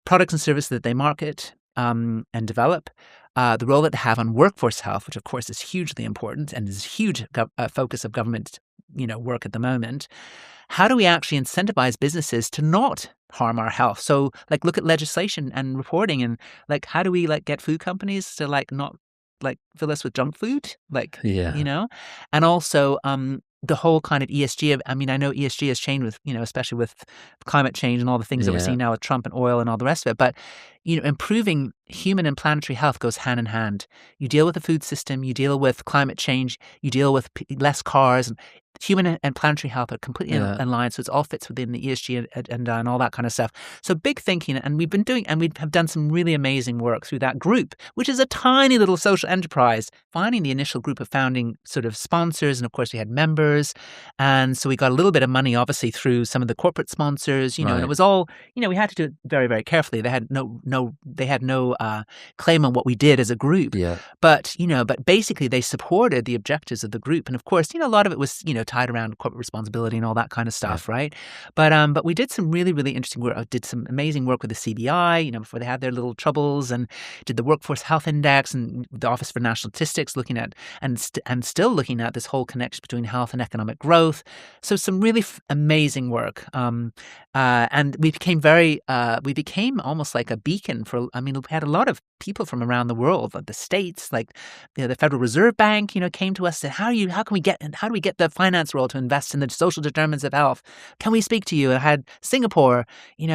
products and services that they market and develop. The role that they have on workforce health, which of course is hugely important and is a huge focus of government work at the moment. How do we actually incentivize businesses to not harm our health? So look at legislation and reporting, and how do we get food companies to not fill us with junk food? And also the whole kind of ESG. I know ESG has changed with, especially with climate change and all the things that we're seeing now with Trump and oil and all the rest of it. But, improving human and planetary health goes hand in hand. You deal with the food system, you deal with climate change, you deal with less cars. And human and planetary health are completely in line. So it all fits within the ESG and all that kind of stuff. So big thinking. And we have done some really amazing work through that group, which is a tiny little social enterprise, finding the initial group of founding sort of sponsors. And of course, we had members. And so we got a little bit of money, obviously, through some of the corporate sponsors, and it was all, we had to do it very, very carefully. They had no claim on what we did as a group. Yeah. But basically they supported the objectives of the group. And of course, a lot of it was, tied around corporate responsibility and all that kind of stuff, right? But we did some really, really interesting work. I did some amazing work with the CBI, before they had their little troubles, and did the Workforce Health Index and the Office for National Statistics, looking at and still looking at this whole connection between health and economic growth. So some really amazing work. And we became almost like a beacon for, we had a lot of people from around the world, like the States, the Federal Reserve Bank, came to us and said, how do we get the finance world to invest in the social determinants of health? Can we speak to you? And I had Singapore,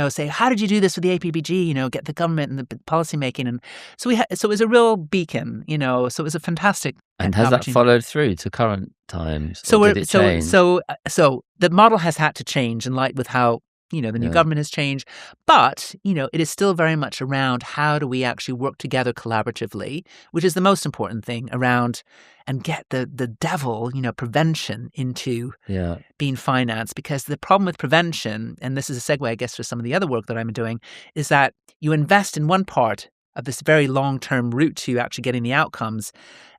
say, how did you do this with the APPG? Get the government and the policy making. And so it was a real beacon, so it was a fantastic. And has that followed through to current times? So did it change? So the model has had to change in light with how the new government has changed, but it is still very much around how do we actually work together collaboratively, which is the most important thing around, and get the devil, prevention into being financed. Because the problem with prevention, and this is a segue, I guess, for some of the other work that I'm doing, is that you invest in one part of this very long-term route to actually getting the outcomes,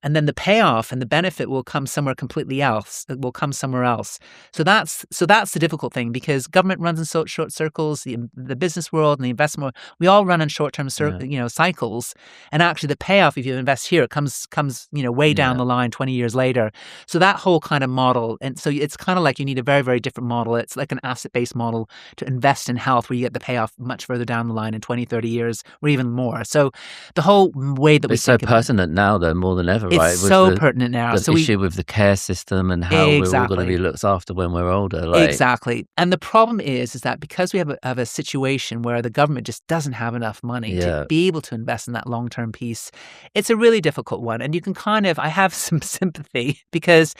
and then the payoff and the benefit will come somewhere completely else. It will come somewhere else. So that's the difficult thing, because government runs in short circles. The business world and the investment world, we all run in short-term cycles. And actually, the payoff, if you invest here, it comes way down the line 20 years later. So that whole kind of model, and so it's kind of like you need a very, very different model. It's like an asset-based model to invest in health, where you get the payoff much further down the line in 20, 30 years, or even more. So the whole way that we it's so pertinent now, though, more than ever, right? It's so pertinent now. The issue with the care system and how we're all going to be looked after when we're older. Exactly. And the problem is that because we have a situation where the government just doesn't have enough money to be able to invest in that long-term piece, it's a really difficult one. And you can I have some sympathy, because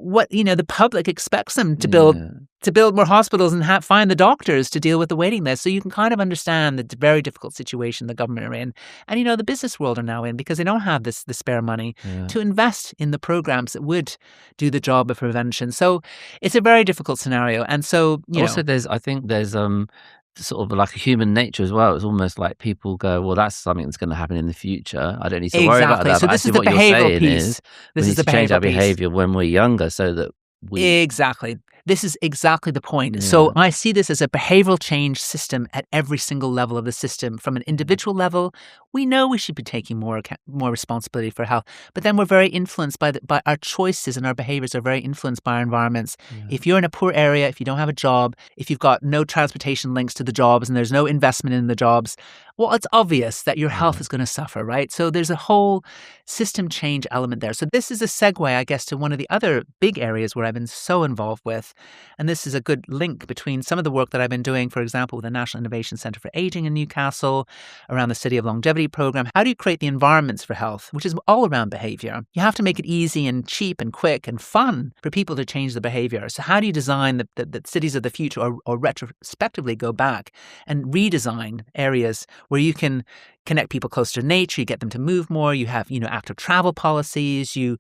the public expects them to build more hospitals and find the doctors to deal with the waiting list. So you can kind of understand the very difficult situation the government are in, and the business world are now in, because they don't have the spare money to invest in the programs that would do the job of prevention. So it's a very difficult scenario. And so also there's sort of like a human nature as well. It's almost like people go, well, that's something that's going to happen in the future. I don't need to worry about that. So this is the behavioral piece. We need to change our behavior when we're younger, so that Exactly. This is exactly the point. Yeah. So I see this as a behavioral change system at every single level of the system, from an individual level, We know we should be taking more responsibility for health, but then we're very influenced by our choices, and our behaviors are very influenced by our environments. Yeah. If you're in a poor area, if you don't have a job, if you've got no transportation links to the jobs and there's no investment in the jobs, well, it's obvious that your health is going to suffer, right? So there's a whole system change element there. So this is a segue, I guess, to one of the other big areas where I've been so involved with. And this is a good link between some of the work that I've been doing, for example, with the National Innovation Centre for Aging in Newcastle, around the City of Longevity program. How do you create the environments for health, which is all around behavior? You have to make it easy and cheap and quick and fun for people to change the behavior. So how do you design the cities of the future, or retrospectively go back and redesign areas where you can connect people closer to nature, you get them to move more, you have, active travel policies, you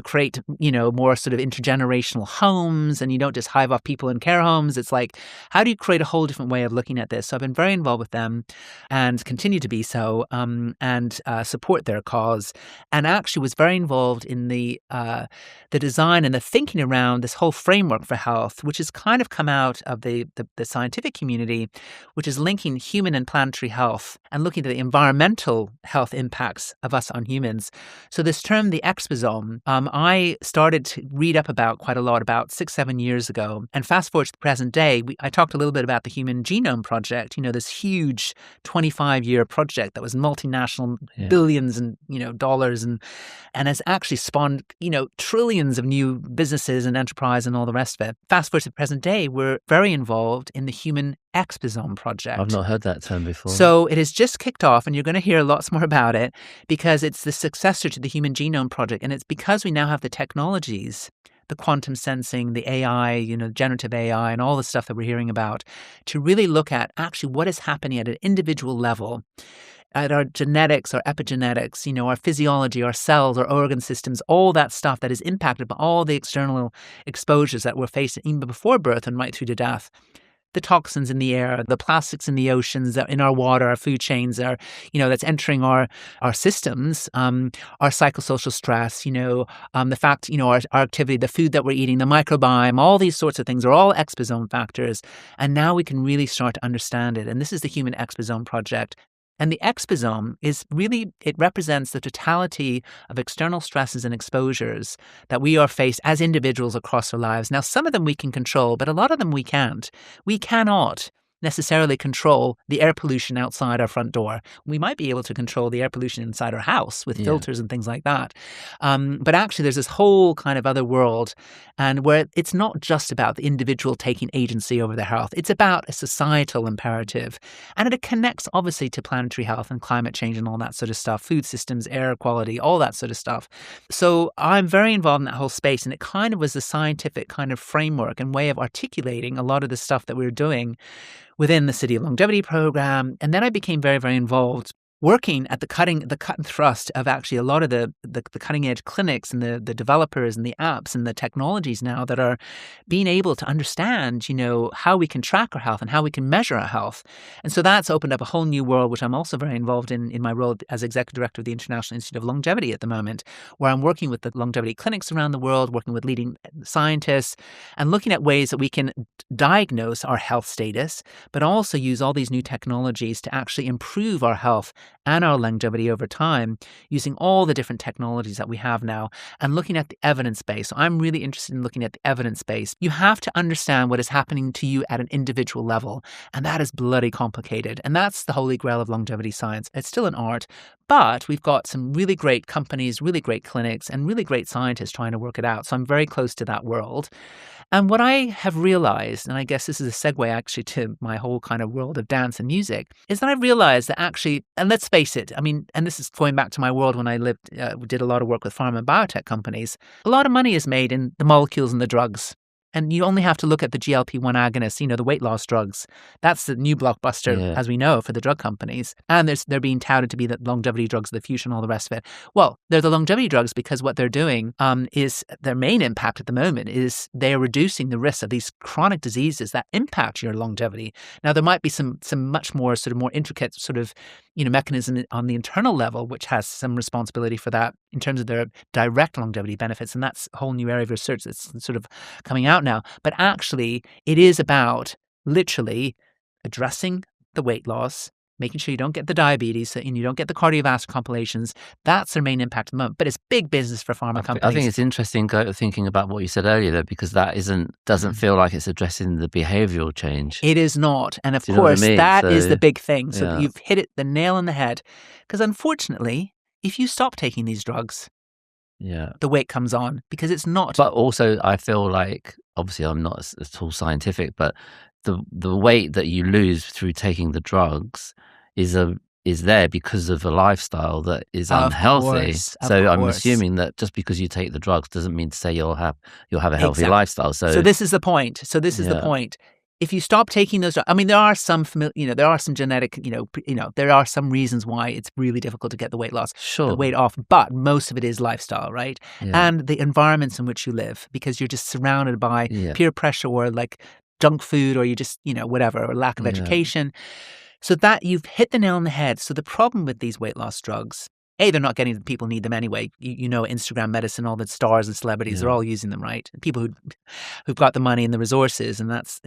create, more sort of intergenerational homes, and you don't just hive off people in care homes. It's like, how do you create a whole different way of looking at this? So I've been very involved with them and continue to be so, and support their cause, and actually was very involved in the design and the thinking around this whole framework for health, which has kind of come out of the scientific community, which is linking human and planetary health and looking at the environmental health impacts of us on humans. So this term, the exposome, I started to read up about quite a lot about 6-7 years ago. And fast forward to the present day, I talked a little bit about the Human Genome Project, this huge 25-year project that was multinational, billions and dollars, and has actually spawned trillions of new businesses and enterprise and all the rest of it. Fast forward to the present day, we're very involved in the Human Exposome Project. I've not heard that term before. So it has just kicked off, and you're going to hear lots more about it because it's the successor to the Human Genome Project. And it's because we now have the technologies, the quantum sensing, the AI, generative AI, and all the stuff that we're hearing about, to really look at actually what is happening at an individual level, at our genetics, our epigenetics, our physiology, our cells, our organ systems, all that stuff that is impacted by all the external exposures that we're facing even before birth and right through to death. The toxins in the air, the plastics in the oceans, in our water, our food chains, that's entering our systems, our psychosocial stress, the fact, our activity, the food that we're eating, the microbiome, all these sorts of things are all exposome factors. And now we can really start to understand it. And this is the Human Exposome Project. And the exposome is really, it represents the totality of external stresses and exposures that we are faced as individuals across our lives. Now, some of them we can control, but a lot of them we can't. We cannot necessarily control the air pollution outside our front door. We might be able to control the air pollution inside our house with filters and things like that. But actually, there's this whole kind of other world, and where it's not just about the individual taking agency over their health. It's about a societal imperative. And it connects, obviously, to planetary health and climate change and all that sort of stuff, food systems, air quality, all that sort of stuff. So I'm very involved in that whole space, and it kind of was the scientific kind of framework and way of articulating a lot of the stuff that we were doing within the City of Longevity program. And then I became very, very involved working at the cut and thrust of actually a lot of the cutting edge clinics and the developers and the apps and the technologies now that are being able to understand, how we can track our health and how we can measure our health. And so that's opened up a whole new world, which I'm also very involved in my role as executive director of the International Institute of Longevity at the moment, where I'm working with the longevity clinics around the world, working with leading scientists and looking at ways that we can diagnose our health status, but also use all these new technologies to actually improve our health and our longevity over time, using all the different technologies that we have now and looking at the evidence base. So I'm really interested in looking at the evidence base. You have to understand what is happening to you at an individual level, and that is bloody complicated. And that's the holy grail of longevity science. It's still an art, but we've got some really great companies, really great clinics, and really great scientists trying to work it out. So I'm very close to that world. And what I have realized, and I guess this is a segue actually to my whole kind of world of dance and music, is that I've realized that actually, and let's face it, and this is going back to my world when I did a lot of work with pharma and biotech companies, a lot of money is made in the molecules and the drugs. And you only have to look at the GLP-1 agonists, the weight loss drugs. That's the new blockbuster, as we know, for the drug companies. And they're being touted to be the longevity drugs of the future and all the rest of it. Well, they're the longevity drugs because what they're doing is their main impact at the moment is they are reducing the risk of these chronic diseases that impact your longevity. Now, there might be some much more sort of more intricate sort of mechanism on the internal level, which has some responsibility for that in terms of their direct longevity benefits. And that's a whole new area of research that's sort of coming out now. But actually, it is about literally addressing the weight loss, making sure you don't get the diabetes and you don't get the cardiovascular complications. That's their main impact at the moment. But it's big business for pharma companies. I think it's interesting thinking about what you said earlier, though, because that doesn't feel like it's addressing the behavioural change. It is not. And of Do you know what I course, mean? that So, is the big thing. So yeah. you've hit the nail on the head. Because unfortunately, if you stop taking these drugs, the weight comes on because it's not. But also, I feel like, obviously, I'm not at all scientific, but the weight that you lose through taking the drugs is there because of a lifestyle that is unhealthy. So I'm assuming that just because you take the drugs doesn't mean to say you'll have a healthy lifestyle. So this is the point. The point. If you stop taking those, I mean, there are some there are some genetic, there are some reasons why it's really difficult to get the weight loss, the weight off, but most of it is lifestyle, right? Yeah. And the environments in which you live, because you're just surrounded by peer pressure or like junk food, or you just, whatever, or lack of education. So that you've hit the nail on the head. So the problem with these weight loss drugs, they're not getting them. People need them anyway. Instagram medicine, all the stars and celebrities, they're all using them, right? People who've got the money and the resources, and that's,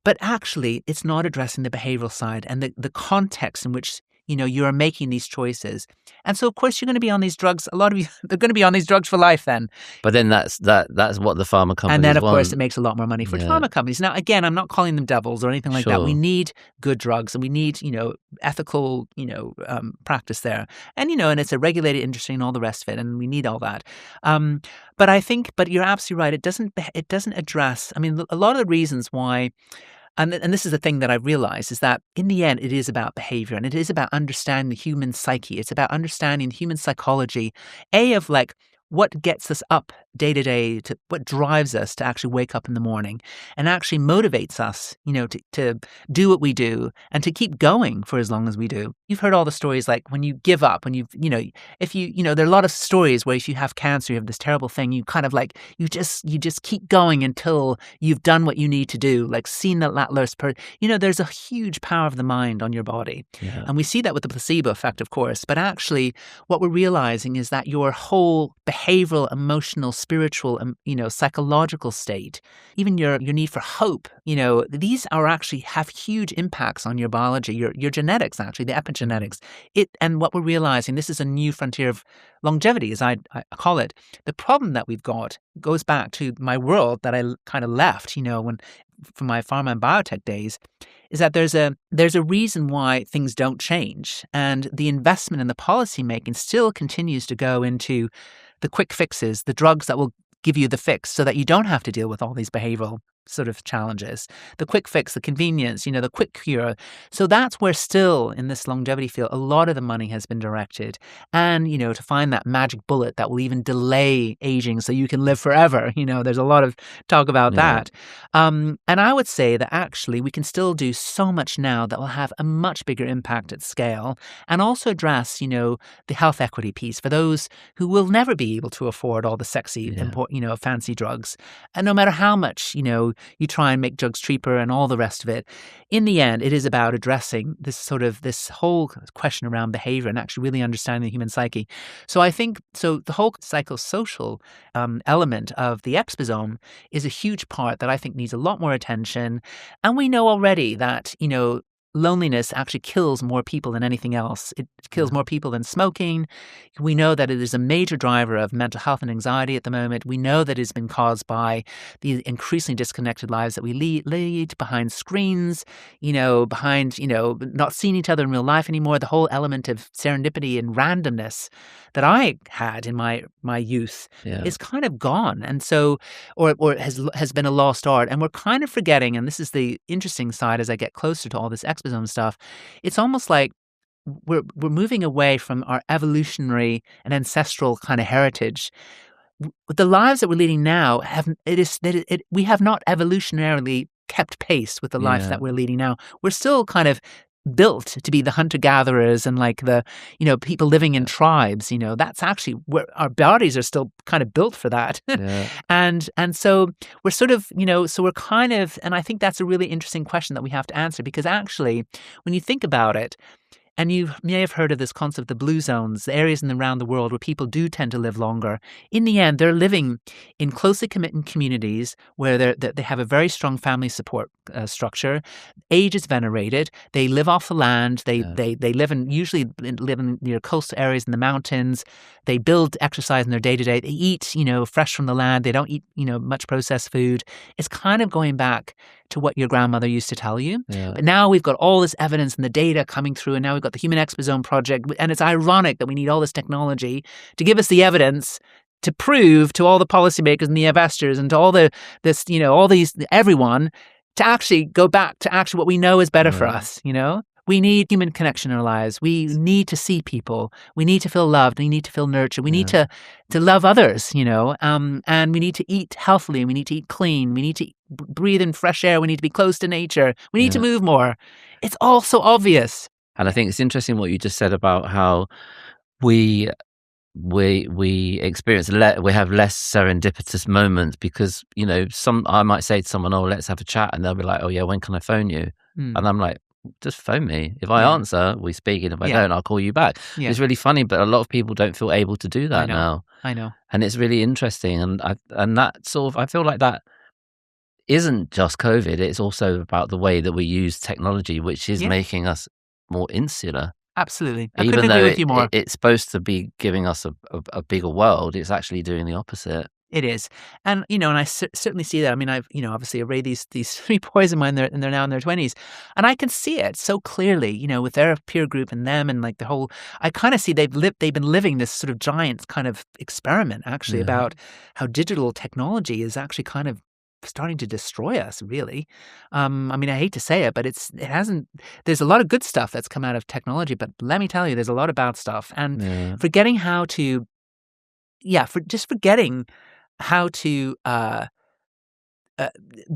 But actually, it's not addressing the behavioral side and the context in which, you are making these choices. And so, of course, you're going to be on these drugs. A lot of you, they're going to be on these drugs for life then. But then that's what the pharma companies want. And then, of course, it makes a lot more money for pharma companies. Now, again, I'm not calling them devils or anything like that. We need good drugs and we need, ethical, practice there. And, and it's a regulated industry and all the rest of it. And we need all that. But you're absolutely right. It doesn't address, I mean, a lot of the reasons why. And this is the thing that I've realized is that in the end, it is about behavior and it is about understanding the human psyche. It's about understanding human psychology, of like what gets us up day to day, to what drives us to actually wake up in the morning and actually motivates us, to do what we do and to keep going for as long as we do. You've heard all the stories like when you give up, when if you, there are a lot of stories where if you have cancer, you have this terrible thing, you kind of like, you just keep going until you've done what you need to do, like seen that last person. There's a huge power of the mind on your body. Yeah. And we see that with the placebo effect, of course. But actually, what we're realizing is that your whole behavioral, emotional, spiritual, psychological state, even your need for hope, these are actually have huge impacts on your biology, your genetics, actually, the epigenetics. And what we're realizing, this is a new frontier of longevity, as I call it. The problem that we've got goes back to my world that I kind of left, from my pharma and biotech days, is that there's a reason why things don't change. And the investment in the policy making still continues to go into the quick fixes, the drugs that will give you the fix so that you don't have to deal with all these behavioral sort of challenges, the quick fix, the convenience, the quick cure. So that's where still in this longevity field, a lot of the money has been directed. And, to find that magic bullet that will even delay aging so you can live forever. There's a lot of talk about that. And I would say that actually we can still do so much now that will have a much bigger impact at scale and also address, the health equity piece for those who will never be able to afford all the sexy, fancy drugs. And no matter how much, you try and make drugs cheaper and all the rest of it. In the end, it is about addressing this whole question around behavior and actually really understanding the human psyche. So I think, the whole psychosocial element of the exposome is a huge part that I think needs a lot more attention. And we know already that, loneliness actually kills more people than anything else. It kills more people than smoking. We know that it is a major driver of mental health and anxiety at the moment. We know that it's been caused by the increasingly disconnected lives that we lead behind screens, behind, not seeing each other in real life anymore. The whole element of serendipity and randomness that I had in my youth is kind of gone. And so, or has been a lost art. And we're kind of forgetting, and this is the interesting side as I get closer to all this exposome stuff, it's almost like we're moving away from our evolutionary and ancestral kind of heritage. The lives that we're leading now we have not evolutionarily kept pace with the life that we're leading now. We're still kind of built to be the hunter-gatherers and like the, people living in tribes, that's actually where our bodies are still kind of built for that. And so we're sort of, so we're kind of, and I think that's a really interesting question that we have to answer because actually, when you think about it, And you may have heard of this concept, the blue zones, the areas in and around the world where people do tend to live longer. In the end, they're living in closely committed communities where they have a very strong family support structure. Age is venerated. They live off the land. They usually live in near coastal areas in the mountains. They build exercise in their day-to-day. They eat, fresh from the land. They don't eat, much processed food. It's kind of going back to what your grandmother used to tell you. Yeah. But now we've got all this evidence and the data coming through, and now we've got the Human Exposome Project. And it's ironic that we need all this technology to give us the evidence to prove to all the policymakers and the investors and to everyone to actually go back to actually what we know is better for us, We need human connection in our lives. We need to see people. We need to feel loved. We need to feel nurtured. We need to love others, and we need to eat healthily. We need to eat clean. We need to breathe in fresh air. We need to be close to nature. We need to move more. It's all so obvious. And I think it's interesting what you just said about how we experience we have less serendipitous moments because, I might say to someone, oh, let's have a chat. And they'll be like, oh yeah, when can I phone you? And I'm like, just phone me. If I answer, we speak, and if I don't, I'll call you back. It's really funny, but a lot of people don't feel able to do that now. I know. And it's really interesting. And that sort of, I feel like that isn't just COVID. It's also about the way that we use technology, which is making us more insular. Absolutely. I Even couldn't though agree with you more. It's supposed to be giving us a bigger world, it's actually doing the opposite. It is. And, and I certainly see that. I mean, obviously I raised these 3 boys of mine, and they're now in their 20s. And I can see it so clearly, with their peer group and them and like the whole, I kind of see they've been living this sort of giant kind of experiment actually about how digital technology is actually kind of starting to destroy us, really. I mean, I hate to say it, but there's a lot of good stuff that's come out of technology, but let me tell you, there's a lot of bad stuff. And forgetting how to, forgetting how to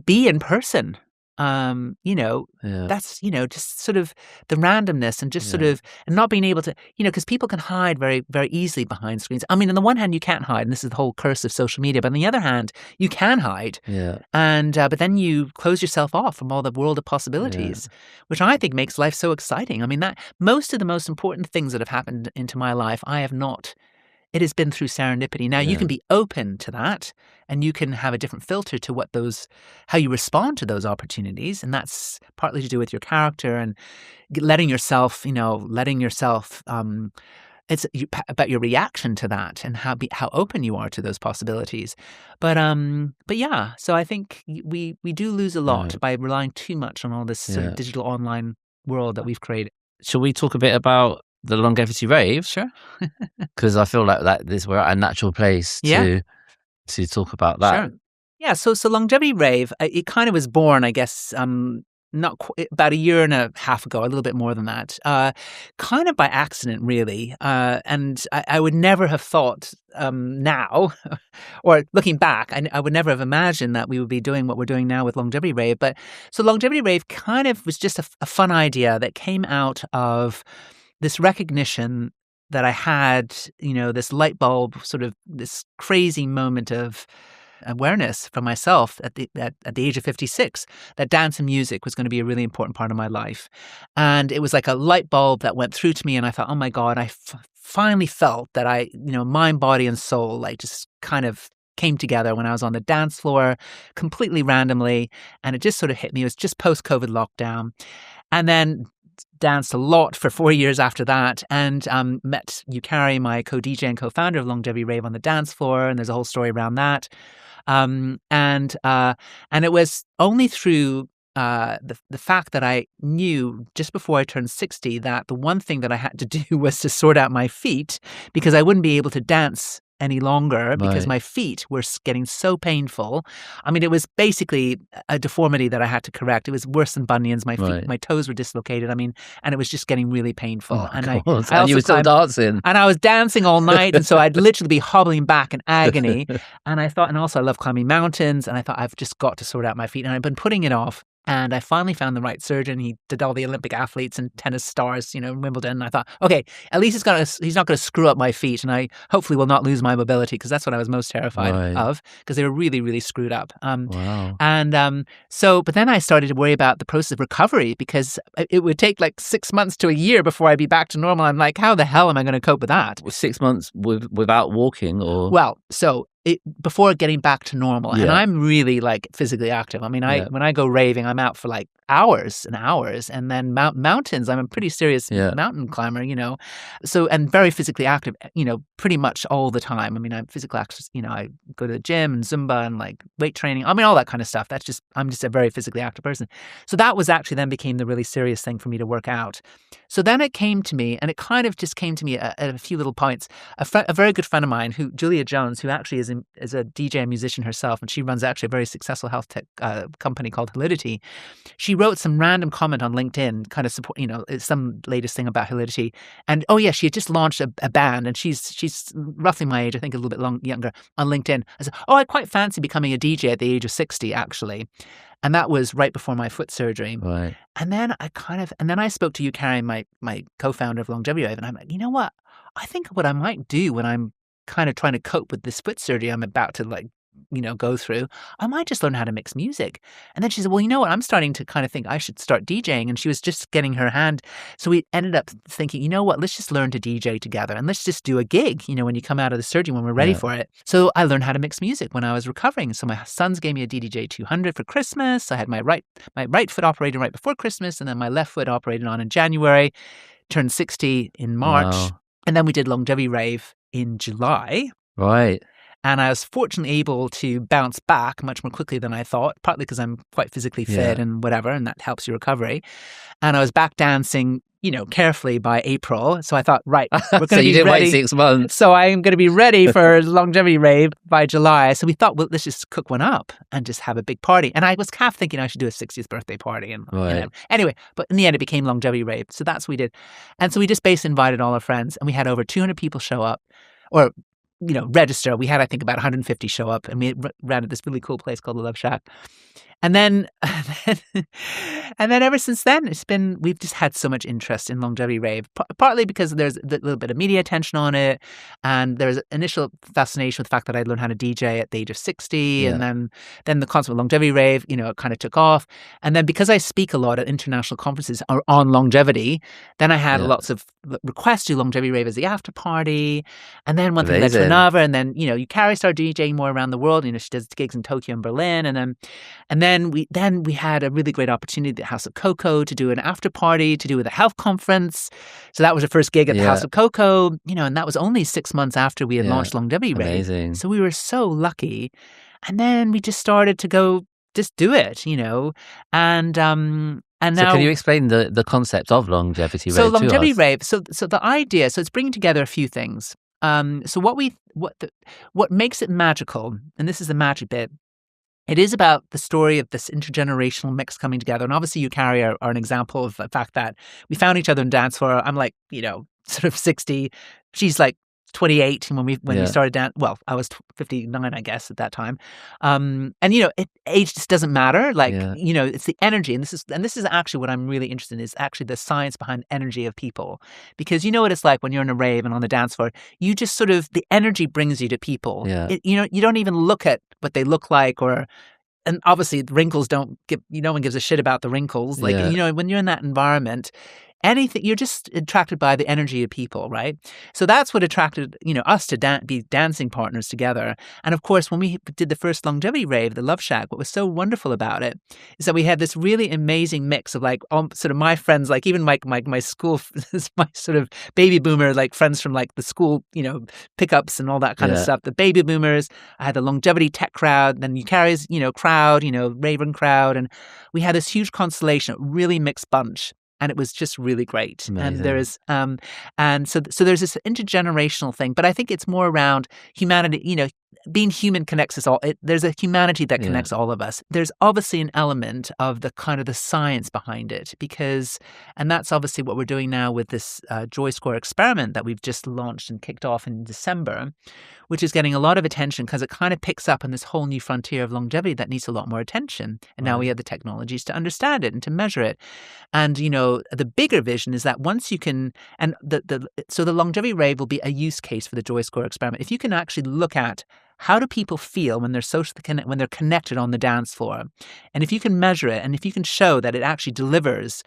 be in person. That's, just sort of the randomness and just sort of, and not being able to, because people can hide very, very easily behind screens. I mean, on the one hand, you can't hide, and this is the whole curse of social media, but on the other hand, you can hide. Yeah. And, but then you close yourself off from all the world of possibilities, which I think makes life so exciting. I mean, that most of the most important things that have happened into my life, it has been through serendipity. Now, you can be open to that, and you can have a different filter to how you respond to those opportunities. And that's partly to do with your character and letting yourself, it's about your reaction to that and how open you are to those possibilities. But yeah, so I think we do lose a lot by relying too much on all this sort of digital online world that we've created. Shall we talk a bit about the longevity rave? Sure. Because I feel like we're at a natural place to talk about that. Sure. Yeah, so longevity rave, it kind of was born, I guess, about a year and a half ago, a little bit more than that, kind of by accident, really. And I would never have thought now, or looking back, I would never have imagined that we would be doing what we're doing now with longevity rave. But so longevity rave kind of was just a fun idea that came out of this recognition that I had, this light bulb, sort of this crazy moment of awareness for myself at the age of 56, that dance and music was going to be a really important part of my life. And it was like a light bulb that went through to me, and I thought, oh my God, I finally felt that mind, body, and soul, like just kind of came together when I was on the dance floor completely randomly. And it just sort of hit me. It was just post-COVID lockdown. And then danced a lot for 4 years after that, and met Yukari, my co-DJ and co-founder of Longevity Rave, on the dance floor, and there's a whole story around that. And it was only through the fact that I knew just before I turned 60 that the one thing that I had to do was to sort out my feet, because I wouldn't be able to dance any longer because my feet were getting so painful. I mean, it was basically a deformity that I had to correct. It was worse than bunions. My feet, my toes were dislocated. I mean, and it was just getting really painful. Oh, and you were still dancing. And I was dancing all night, and so I'd literally be hobbling back in agony. And I thought, and also I love climbing mountains, and I thought, I've just got to sort out my feet. And I've been putting it off And I finally found the right surgeon. He did all the Olympic athletes and tennis stars, in Wimbledon. And I thought, okay, at least he's not going to screw up my feet. And I hopefully will not lose my mobility, because that's what I was most terrified of, because they were really, really screwed up. Wow. But then I started to worry about the process of recovery, because it would take like 6 months to a year before I'd be back to normal. I'm like, how the hell am I going to cope with that? 6 months without walking, or? Well, before getting back to normal. And I'm really like physically active. I mean, when I go raving, I'm out for like hours and hours. And then mountains, I'm a pretty serious mountain climber, So, and very physically active, pretty much all the time. I mean, I'm physically active, I go to the gym and Zumba and like weight training. I mean, all that kind of stuff. I'm just a very physically active person. So that was actually then became the really serious thing for me to work out. So then it came to me, and it kind of just came to me at a few little points. A very good friend of mine, Julia Jones, who actually is a DJ and musician herself, and she runs actually a very successful health tech company called Halidity. She wrote some random comment on LinkedIn, kind of support, some latest thing about Halidity. And she had just launched a band, and she's roughly my age, I think a little bit younger, on LinkedIn. I said, I quite fancy becoming a DJ at the age of 60, actually. And that was right before my foot surgery. Right. And then I spoke to you, Karen, my co-founder of Longevity Wave, and I'm like, you know what? I think what I might do when I'm kind of trying to cope with this foot surgery I'm about to go through, I might just learn how to mix music. And then she said, well, you know what? I'm starting to kind of think I should start DJing. And she was just getting her hand. So we ended up thinking, you know what? Let's just learn to DJ together, and let's just do a gig, when you come out of the surgery, when we're ready for it. So I learned how to mix music when I was recovering. So my sons gave me a DDJ 200 for Christmas. I had my right foot operated right before Christmas, and then my left foot operated on in January, turned 60 in March. Wow. And then we did Longevity Rave in July. Right. And I was fortunately able to bounce back much more quickly than I thought, partly because I'm quite physically fit and whatever, and that helps your recovery. And I was back dancing, carefully by April. So I thought, right, we're going to be ready. So you didn't wait 6 months. So I'm going to be ready for Longevity Rave by July. So we thought, well, let's just cook one up and just have a big party. And I was half thinking I should do a 60th birthday party. And anyway, but in the end, it became Longevity Rave. So that's what we did. And so we just basically invited all our friends, and we had over 200 people show up, or register. We had, I think, about 150 show up, and we ran at this really cool place called the Love Shack. And then ever since then, we've just had so much interest in Longevity Rave, partly because there's a little bit of media attention on it, and there's initial fascination with the fact that I'd learned how to DJ at the age of 60, and then the concept of Longevity Rave, it kind of took off. And then because I speak a lot at international conferences on longevity, then I had lots of requests to do Longevity Rave as the after party, and then one thing led to another, and then Carrie started DJing more around the world. She does gigs in Tokyo and Berlin, and then we had a really great opportunity at the House of Cocoa to do an after party to do with a health conference. So that was the first gig at the House of Cocoa, and that was only 6 months after we had launched Longevity Rave. Amazing. So we were so lucky. And then we just started to go, just do it, and now, so can you explain the concept of Longevity Rave? So Longevity Rave, so the idea, so it's bringing together a few things. So what makes it magical, and this is the magic bit, it is about the story of this intergenerational mix coming together. And obviously you, Carrie, are an example of the fact that we found each other in dance floor. I'm like, sort of 60. She's like 28 when we started dance. Well, I was 59, I guess, at that time. And age just doesn't matter. Like, it's the energy, and this is actually what I'm really interested in, is actually the science behind energy of people. Because you know what it's like when you're in a rave and on the dance floor, you just sort of, the energy brings you to people. Yeah. You don't even look at what they look like, and obviously the wrinkles no one gives a shit about the wrinkles. Like, when you're in that environment, anything, you're just attracted by the energy of people, right? So that's what attracted, us to be dancing partners together. And of course, when we did the first Longevity Rave, the Love Shack, what was so wonderful about it is that we had this really amazing mix of like, sort of my friends, like even my school, my sort of baby boomer, like friends from like the school, pickups and all that kind of stuff. The baby boomers, I had the longevity tech crowd, then Carrie's, crowd, Raven crowd. And we had this huge constellation, a really mixed bunch. And it was just really great. Amazing. And there's so there's this intergenerational thing, but I think it's more around humanity. being human connects us all. There's a humanity that connects all of us. There's obviously an element of the kind of the science behind it and that's obviously what we're doing now with this Joy Score experiment that we've just launched and kicked off in December, which is getting a lot of attention because it kind of picks up on this whole new frontier of longevity that needs a lot more attention. And now we have the technologies to understand it and to measure it. And, the bigger vision is that once you can, and so the longevity rave will be a use case for the Joy Score experiment. If you can actually look at how do people feel when they're connected on the dance floor, and if you can measure it, and if you can show that it actually delivers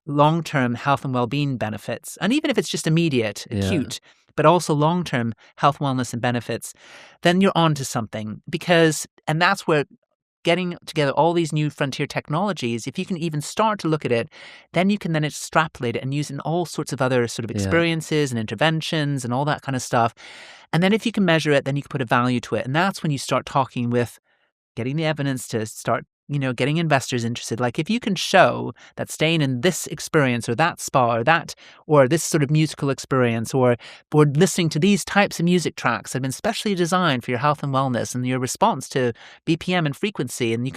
long-term health and well-being benefits, and even if it's just immediate, acute, but also long-term health, wellness, and benefits, then you're on to something. And that's where getting together all these new frontier technologies, if you can even start to look at it, then you can then extrapolate it and use it in all sorts of other sort of experiences and interventions and all that kind of stuff. And then if you can measure it, then you can put a value to it. And that's when you start talking with getting the evidence to start, getting investors interested. Like if you can show that staying in this experience or that spa or this sort of musical experience or listening to these types of music tracks that have been specially designed for your health and wellness and your response to BPM and frequency, and you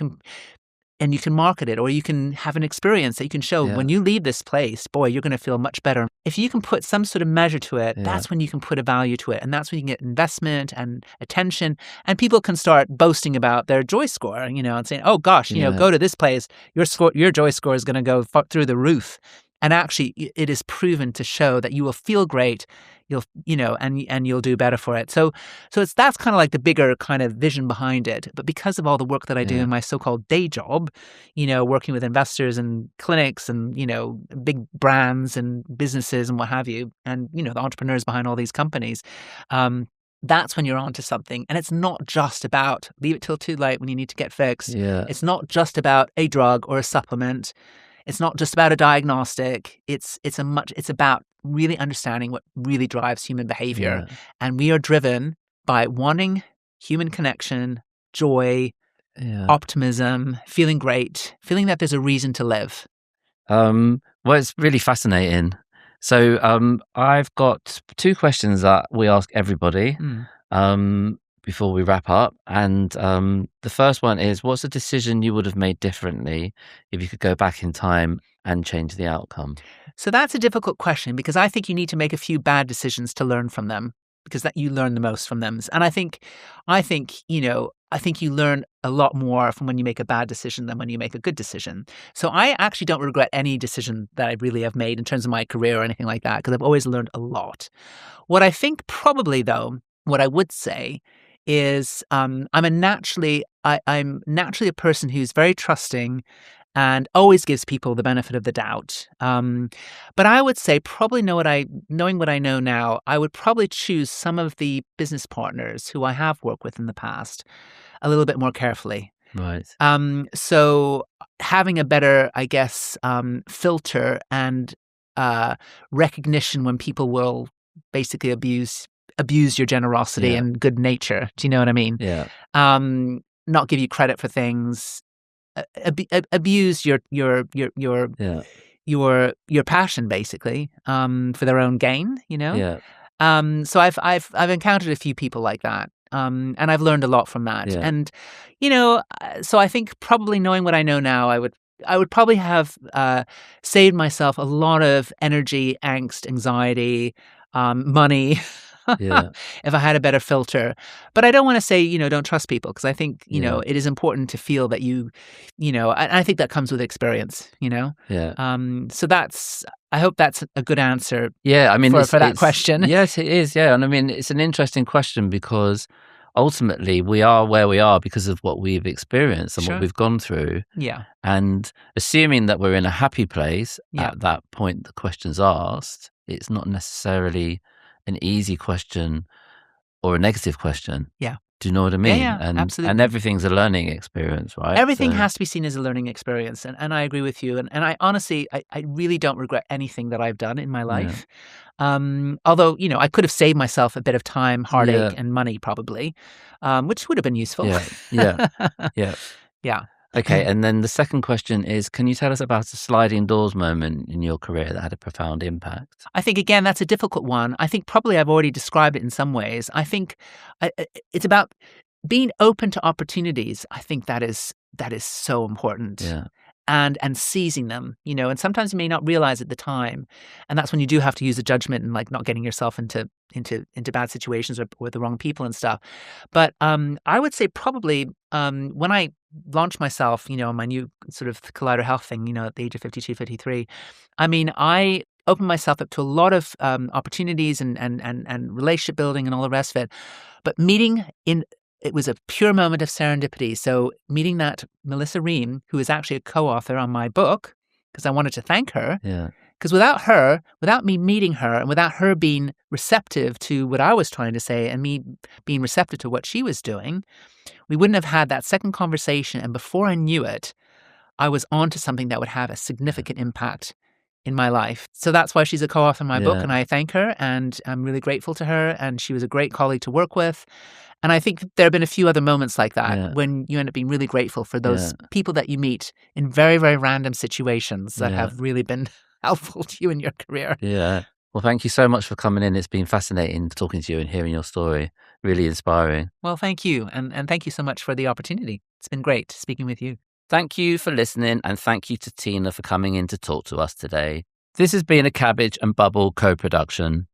can market it, or you can have an experience that you can show when you leave this place, boy, you're going to feel much better. If you can put some sort of measure to it, that's when you can put a value to it. And that's when you can get investment and attention, and people can start boasting about their Joy Score, and saying, oh gosh, go to this place, your Joy Score is going to go through the roof. And actually, it is proven to show that you will feel great, and you'll do better for it. So that's kind of like the bigger kind of vision behind it. But because of all the work that I do in my so-called day job, working with investors and clinics and, big brands and businesses and what have you, and, the entrepreneurs behind all these companies, that's when you're onto something. And it's not just about leave it till too late when you need to get fixed. Yeah. It's not just about a drug or a supplement. It's not just about a diagnostic. It's about really understanding what really drives human behavior. Yeah. And we are driven by wanting human connection, joy, optimism, feeling great, feeling that there's a reason to live. Well, it's really fascinating. So I've got two questions that we ask everybody before we wrap up. And the first one is, what's a decision you would have made differently if you could go back in time and change the outcome? So that's a difficult question, because I think you need to make a few bad decisions to learn from them, because that you learn the most from them. And I think you learn a lot more from when you make a bad decision than when you make a good decision. So I actually don't regret any decision that I really have made in terms of my career or anything like that, because I've always learned a lot. What I think probably, though, what I would say is I'm naturally a person who's very trusting and always gives people the benefit of the doubt. But I would say probably knowing what I know now, I would probably choose some of the business partners who I have worked with in the past a little bit more carefully. Right. So having a better, I guess, filter and recognition when people will basically abuse your generosity and good nature. Do you know what I mean? Yeah. Not give you credit for things. Abuse your passion, basically, for their own gain. Yeah. So I've encountered a few people like that, and I've learned a lot from that. Yeah. And so I think probably knowing what I know now, I would probably have saved myself a lot of energy, angst, anxiety, money. If I had a better filter. But I don't want to say, don't trust people, because I think, it is important to feel that I think that comes with experience, Yeah. So I hope that's a good answer. Yeah. I mean, for that question. Yes, it is. Yeah. And I mean, it's an interesting question, because ultimately we are where we are because of what we've experienced and what we've gone through. Yeah. And assuming that we're in a happy place at that point the question's asked, it's not necessarily an easy question or a negative question. Yeah. Do you know what I mean? Yeah, absolutely. And everything's a learning experience, right? Everything has to be seen as a learning experience. And I agree with you. And I honestly, I really don't regret anything that I've done in my life. Although, I could have saved myself a bit of time, heartache, and money probably, which would have been useful. Yeah. Yeah. Okay, and then the second question is, can you tell us about a sliding doors moment in your career that had a profound impact? I think, again, that's a difficult one. I think probably I've already described it in some ways. I think it's about being open to opportunities. I think that is so important. Yeah. And seizing them, and sometimes you may not realize at the time, and that's when you do have to use a judgment and like not getting yourself into bad situations or with the wrong people and stuff. But I would say probably when I launched myself, on my new sort of Collider Health thing, at the age of 52, 53, I mean, I opened myself up to a lot of opportunities and relationship building and all the rest of it. But it was a pure moment of serendipity. So meeting that Melissa Ream, who is actually a co-author on my book, because I wanted to thank her. Yeah. Because without me meeting her and without her being receptive to what I was trying to say and me being receptive to what she was doing, we wouldn't have had that second conversation. And before I knew it, I was onto something that would have a significant impact in my life. So that's why she's a co-author on my book, and I thank her, and I'm really grateful to her, and she was a great colleague to work with. And I think there have been a few other moments like that when you end up being really grateful for those people that you meet in very, very random situations that have really been helpful to you in your career. Yeah. Well, thank you so much for coming in. It's been fascinating talking to you and hearing your story. Really inspiring. Well, thank you. And thank you so much for the opportunity. It's been great speaking with you. Thank you for listening, and thank you to Tina for coming in to talk to us today. This has been a Cabbage and Bubble co-production.